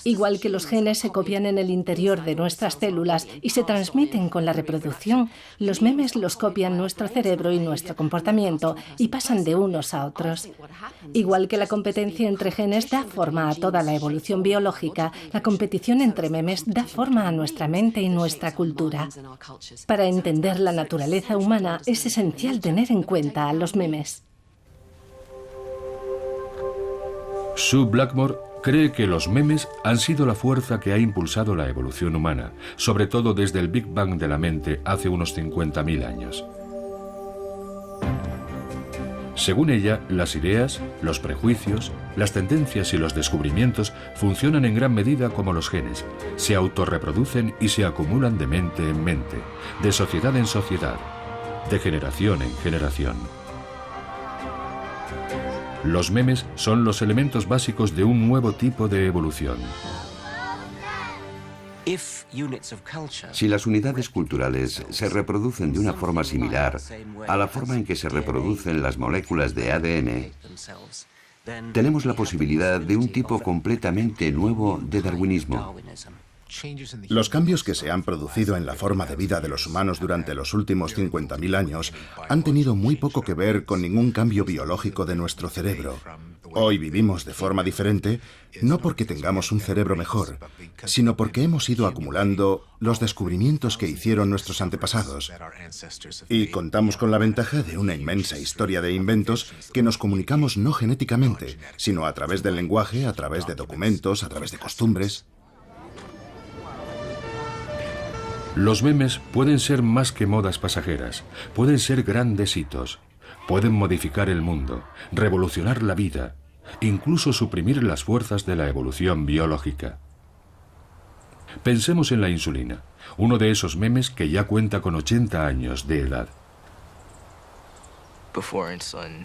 Igual que los genes se copian en el interior de nuestras células y se transmiten con la reproducción, los memes los copian nuestro cerebro y nuestro comportamiento y pasan de unos a otros. Igual que la competencia entre genes da forma a toda la evolución biológica, la competición entre memes da forma a nuestra mente y nuestra cultura. Para entender la naturaleza humana es esencial tener en cuenta a los memes. Sue Blackmore cree que los memes han sido la fuerza que ha impulsado la evolución humana, sobre todo desde el Big Bang de la mente hace unos 50.000 años. Según ella, las ideas, los prejuicios, las tendencias y los descubrimientos funcionan en gran medida como los genes. Se autorreproducen y se acumulan de mente en mente, de sociedad en sociedad, de generación en generación. Los memes son los elementos básicos de un nuevo tipo de evolución. Si las unidades culturales se reproducen de una forma similar a la forma en que se reproducen las moléculas de ADN, tenemos la posibilidad de un tipo completamente nuevo de darwinismo. Los cambios que se han producido en la forma de vida de los humanos durante los últimos 50.000 años han tenido muy poco que ver con ningún cambio biológico de nuestro cerebro. Hoy vivimos de forma diferente, no porque tengamos un cerebro mejor, sino porque hemos ido acumulando los descubrimientos que hicieron nuestros antepasados. Y contamos con la ventaja de una inmensa historia de inventos que nos comunicamos no genéticamente, sino a través del lenguaje, a través de documentos, a través de costumbres. Los memes pueden ser más que modas pasajeras, pueden ser grandes hitos, pueden modificar el mundo, revolucionar la vida, incluso suprimir las fuerzas de la evolución biológica. Pensemos en la insulina, uno de esos memes que ya cuenta con 80 años de edad.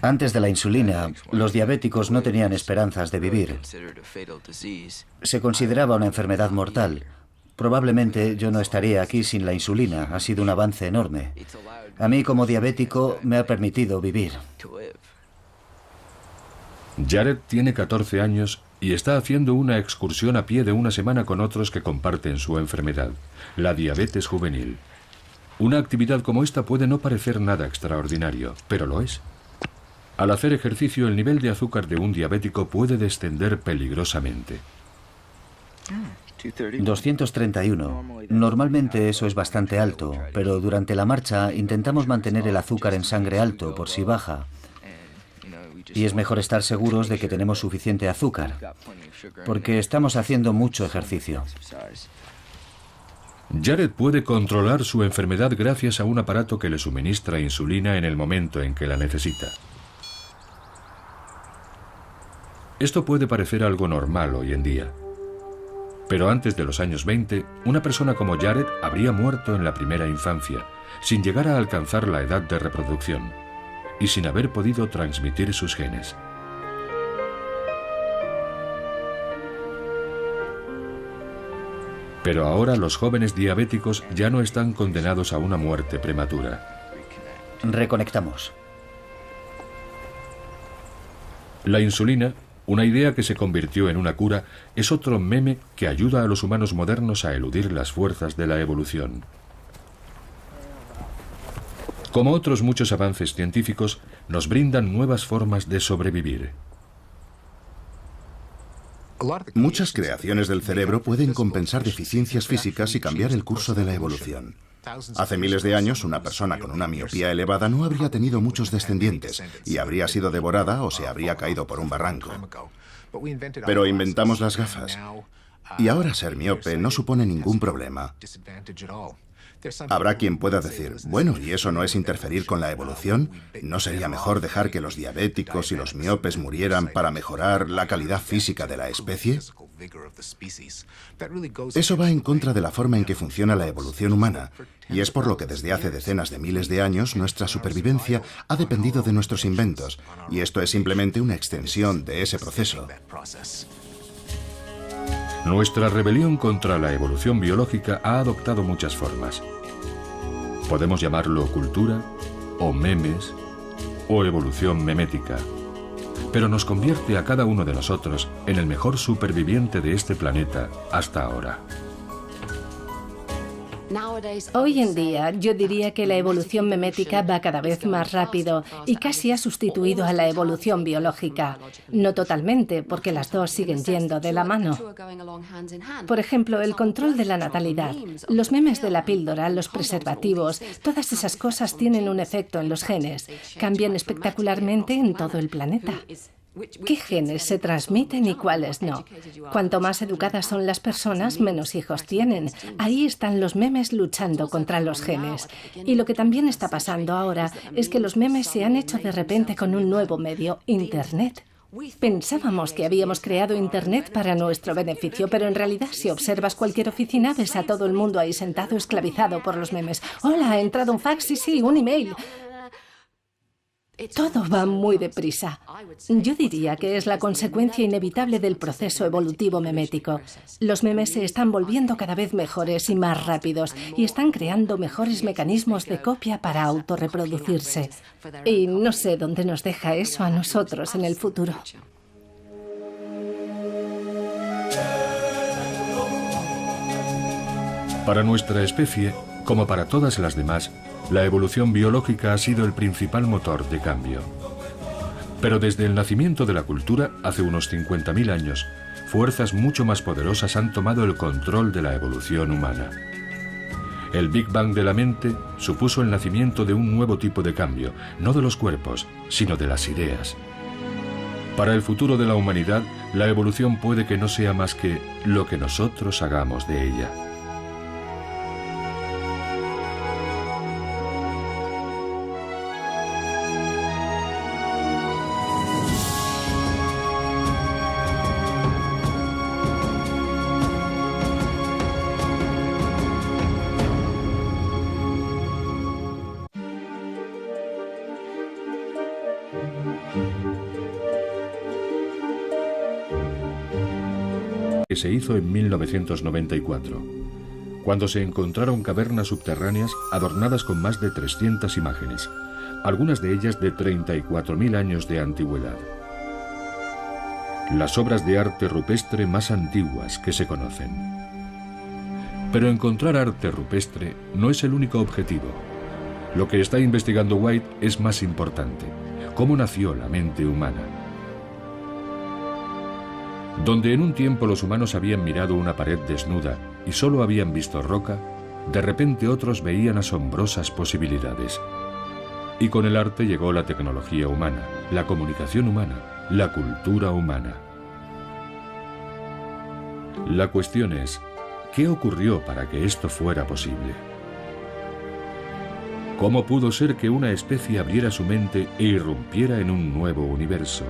Antes de la insulina, los diabéticos no tenían esperanzas de vivir. Se consideraba una enfermedad mortal. Probablemente yo no estaría aquí sin la insulina. Ha sido un avance enorme. A mí, como diabético, me ha permitido vivir. Jared tiene 14 años y está haciendo una excursión a pie de una semana con otros que comparten su enfermedad, la diabetes juvenil. Una actividad como esta puede no parecer nada extraordinario, pero lo es. Al hacer ejercicio, el nivel de azúcar de un diabético puede descender peligrosamente. 231. Normalmente eso es bastante alto, pero durante la marcha intentamos mantener el azúcar en sangre alto por si baja. Y es mejor estar seguros de que tenemos suficiente azúcar, porque estamos haciendo mucho ejercicio. Jared puede controlar su enfermedad gracias a un aparato que le suministra insulina en el momento en que la necesita. Esto puede parecer algo normal hoy en día. Pero antes de los años 20, una persona como Jared habría muerto en la primera infancia, sin llegar a alcanzar la edad de reproducción, y sin haber podido transmitir sus genes. Pero ahora los jóvenes diabéticos ya no están condenados a una muerte prematura. Reconectamos. La insulina, una idea que se convirtió en una cura, es otro meme que ayuda a los humanos modernos a eludir las fuerzas de la evolución. Como otros muchos avances científicos, nos brindan nuevas formas de sobrevivir. Muchas creaciones del cerebro pueden compensar deficiencias físicas y cambiar el curso de la evolución. Hace miles de años, una persona con una miopía elevada no habría tenido muchos descendientes y habría sido devorada o se habría caído por un barranco. Pero inventamos las gafas y ahora ser miope no supone ningún problema. Habrá quien pueda decir, bueno, ¿y eso no es interferir con la evolución? ¿No sería mejor dejar que los diabéticos y los miopes murieran para mejorar la calidad física de la especie? Eso va en contra de la forma en que funciona la evolución humana, y es por lo que desde hace decenas de miles de años nuestra supervivencia ha dependido de nuestros inventos, y esto es simplemente una extensión de ese proceso. Nuestra rebelión contra la evolución biológica ha adoptado muchas formas. Podemos llamarlo cultura, o memes, o evolución memética. Pero nos convierte a cada uno de nosotros en el mejor superviviente de este planeta hasta ahora. Hoy en día, yo diría que la evolución memética va cada vez más rápido y casi ha sustituido a la evolución biológica. No totalmente, porque las dos siguen yendo de la mano. Por ejemplo, el control de la natalidad, los memes de la píldora, los preservativos, todas esas cosas tienen un efecto en los genes. Cambian espectacularmente en todo el planeta. ¿Qué genes se transmiten y cuáles no? Cuanto más educadas son las personas, menos hijos tienen. Ahí están los memes luchando contra los genes. Y lo que también está pasando ahora es que los memes se han hecho de repente con un nuevo medio, Internet. Pensábamos que habíamos creado Internet para nuestro beneficio, pero en realidad si observas cualquier oficina ves a todo el mundo ahí sentado esclavizado por los memes. Hola, ha entrado un fax, sí, un email. Todo va muy deprisa. Yo diría que es la consecuencia inevitable del proceso evolutivo memético. Los memes se están volviendo cada vez mejores y más rápidos y están creando mejores mecanismos de copia para autorreproducirse. Y no sé dónde nos deja eso a nosotros en el futuro. Para nuestra especie, como para todas las demás, la evolución biológica ha sido el principal motor de cambio. Pero desde el nacimiento de la cultura, hace unos 50.000 años, fuerzas mucho más poderosas han tomado el control de la evolución humana. El Big Bang de la mente supuso el nacimiento de un nuevo tipo de cambio, no de los cuerpos, sino de las ideas. Para el futuro de la humanidad, la evolución puede que no sea más que lo que nosotros hagamos de ella. Que se hizo en 1994, cuando se encontraron cavernas subterráneas adornadas con más de 300 imágenes, algunas de ellas de 34.000 años de antigüedad. Las obras de arte rupestre más antiguas que se conocen. Pero encontrar arte rupestre no es el único objetivo. Lo que está investigando White es más importante: cómo nació la mente humana. Donde en un tiempo los humanos habían mirado una pared desnuda y solo habían visto roca, de repente otros veían asombrosas posibilidades. Y con el arte llegó la tecnología humana, la comunicación humana, la cultura humana. La cuestión es, ¿qué ocurrió para que esto fuera posible? ¿Cómo pudo ser que una especie abriera su mente e irrumpiera en un nuevo universo?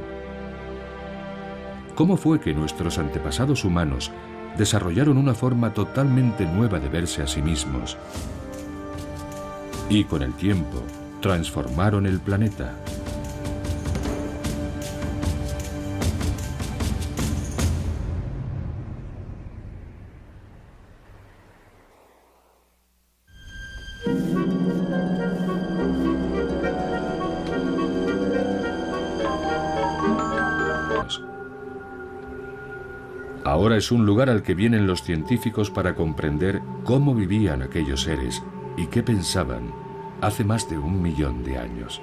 ¿Cómo fue que nuestros antepasados humanos desarrollaron una forma totalmente nueva de verse a sí mismos? Y con el tiempo, transformaron el planeta. Ahora es un lugar al que vienen los científicos para comprender cómo vivían aquellos seres y qué pensaban hace más de 1 millón de años.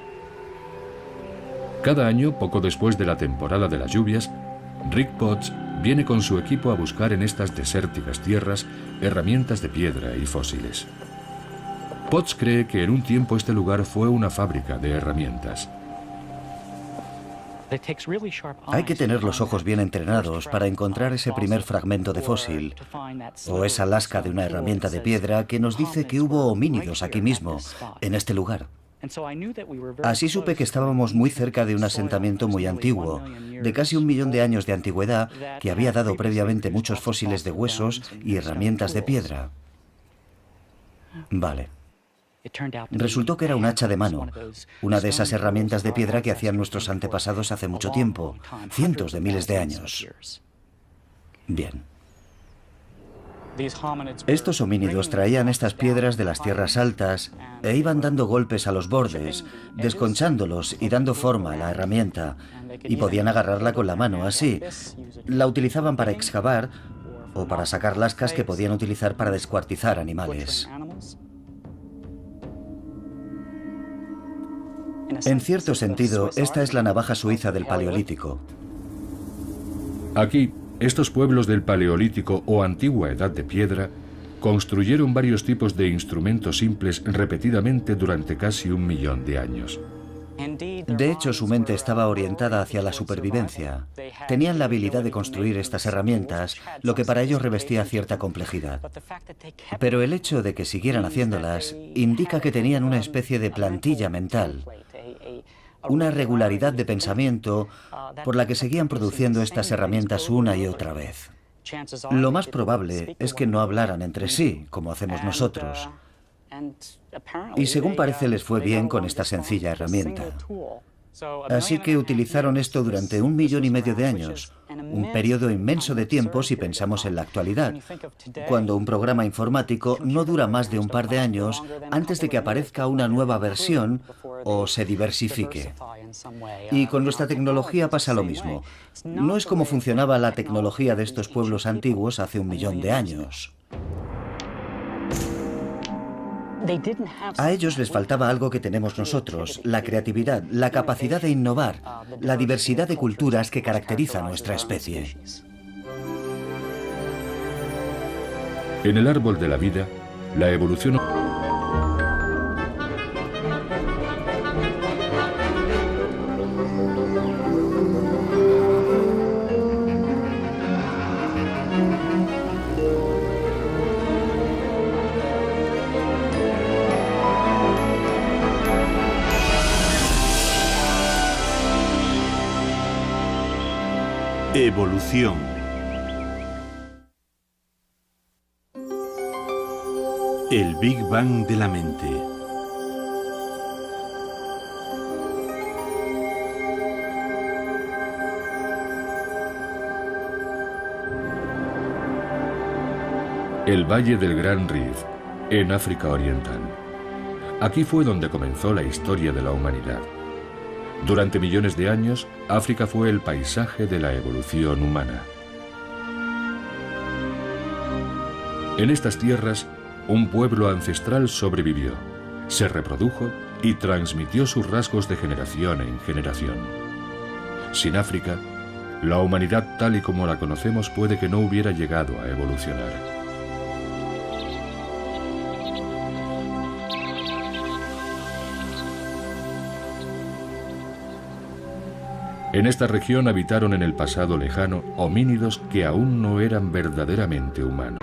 Cada año, poco después de la temporada de las lluvias, Rick Potts viene con su equipo a buscar en estas desérticas tierras herramientas de piedra y fósiles. Potts cree que en un tiempo este lugar fue una fábrica de herramientas. Hay que tener los ojos bien entrenados para encontrar ese primer fragmento de fósil o esa lasca de una herramienta de piedra que nos dice que hubo homínidos aquí mismo, en este lugar. Así supe que estábamos muy cerca de un asentamiento muy antiguo, de casi 1 millón de años de antigüedad, que había dado previamente muchos fósiles de huesos y herramientas de piedra. Vale. Resultó que era un hacha de mano, una de esas herramientas de piedra que hacían nuestros antepasados hace mucho tiempo, cientos de miles de años. Bien. Estos homínidos traían estas piedras de las tierras altas e iban dando golpes a los bordes, desconchándolos y dando forma a la herramienta, y podían agarrarla con la mano, así. La utilizaban para excavar o para sacar lascas que podían utilizar para descuartizar animales. En cierto sentido, esta es la navaja suiza del Paleolítico. Aquí, estos pueblos del Paleolítico o antigua Edad de Piedra construyeron varios tipos de instrumentos simples repetidamente durante casi 1 millón de años. De hecho, su mente estaba orientada hacia la supervivencia. Tenían la habilidad de construir estas herramientas, lo que para ellos revestía cierta complejidad. Pero el hecho de que siguieran haciéndolas indica que tenían una especie de plantilla mental, una regularidad de pensamiento por la que seguían produciendo estas herramientas una y otra vez. Lo más probable es que no hablaran entre sí, como hacemos nosotros. Y según parece les fue bien con esta sencilla herramienta. Así que utilizaron esto durante 1,5 millones de años, un periodo inmenso de tiempo si pensamos en la actualidad, cuando un programa informático no dura más de un par de años antes de que aparezca una nueva versión o se diversifique. Y con nuestra tecnología pasa lo mismo. No es como funcionaba la tecnología de estos pueblos antiguos hace 1 millón de años. A ellos les faltaba algo que tenemos nosotros, la creatividad, la capacidad de innovar, la diversidad de culturas que caracteriza a nuestra especie. En el árbol de la vida, la evolución... Evolución. El Big Bang de la mente. El Valle del Gran Rift, en África Oriental. Aquí fue donde comenzó la historia de la humanidad. Durante millones de años, África fue el paisaje de la evolución humana. En estas tierras, un pueblo ancestral sobrevivió, se reprodujo y transmitió sus rasgos de generación en generación. Sin África, la humanidad tal y como la conocemos puede que no hubiera llegado a evolucionar. En esta región habitaron en el pasado lejano homínidos que aún no eran verdaderamente humanos.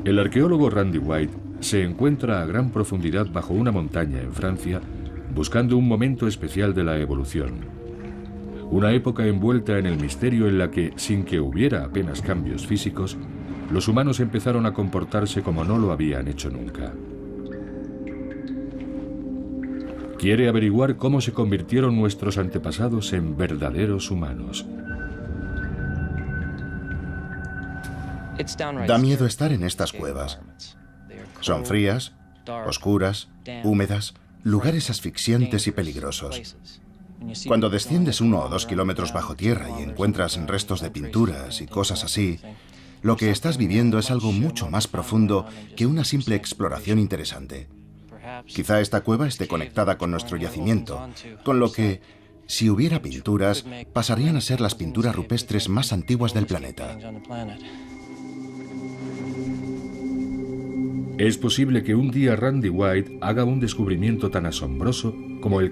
El arqueólogo Randy White se encuentra a gran profundidad bajo una montaña en Francia, buscando un momento especial de la evolución. Una época envuelta en el misterio en la que, sin que hubiera apenas cambios físicos, los humanos empezaron a comportarse como no lo habían hecho nunca. Quiere averiguar cómo se convirtieron nuestros antepasados en verdaderos humanos. Da miedo estar en estas cuevas. Son frías, oscuras, húmedas, lugares asfixiantes y peligrosos. Cuando desciendes 1 o 2 kilómetros bajo tierra y encuentras restos de pinturas y cosas así, lo que estás viviendo es algo mucho más profundo que una simple exploración interesante. Quizá esta cueva esté conectada con nuestro yacimiento, con lo que, si hubiera pinturas, pasarían a ser las pinturas rupestres más antiguas del planeta. Es posible que un día Randy White haga un descubrimiento tan asombroso como el que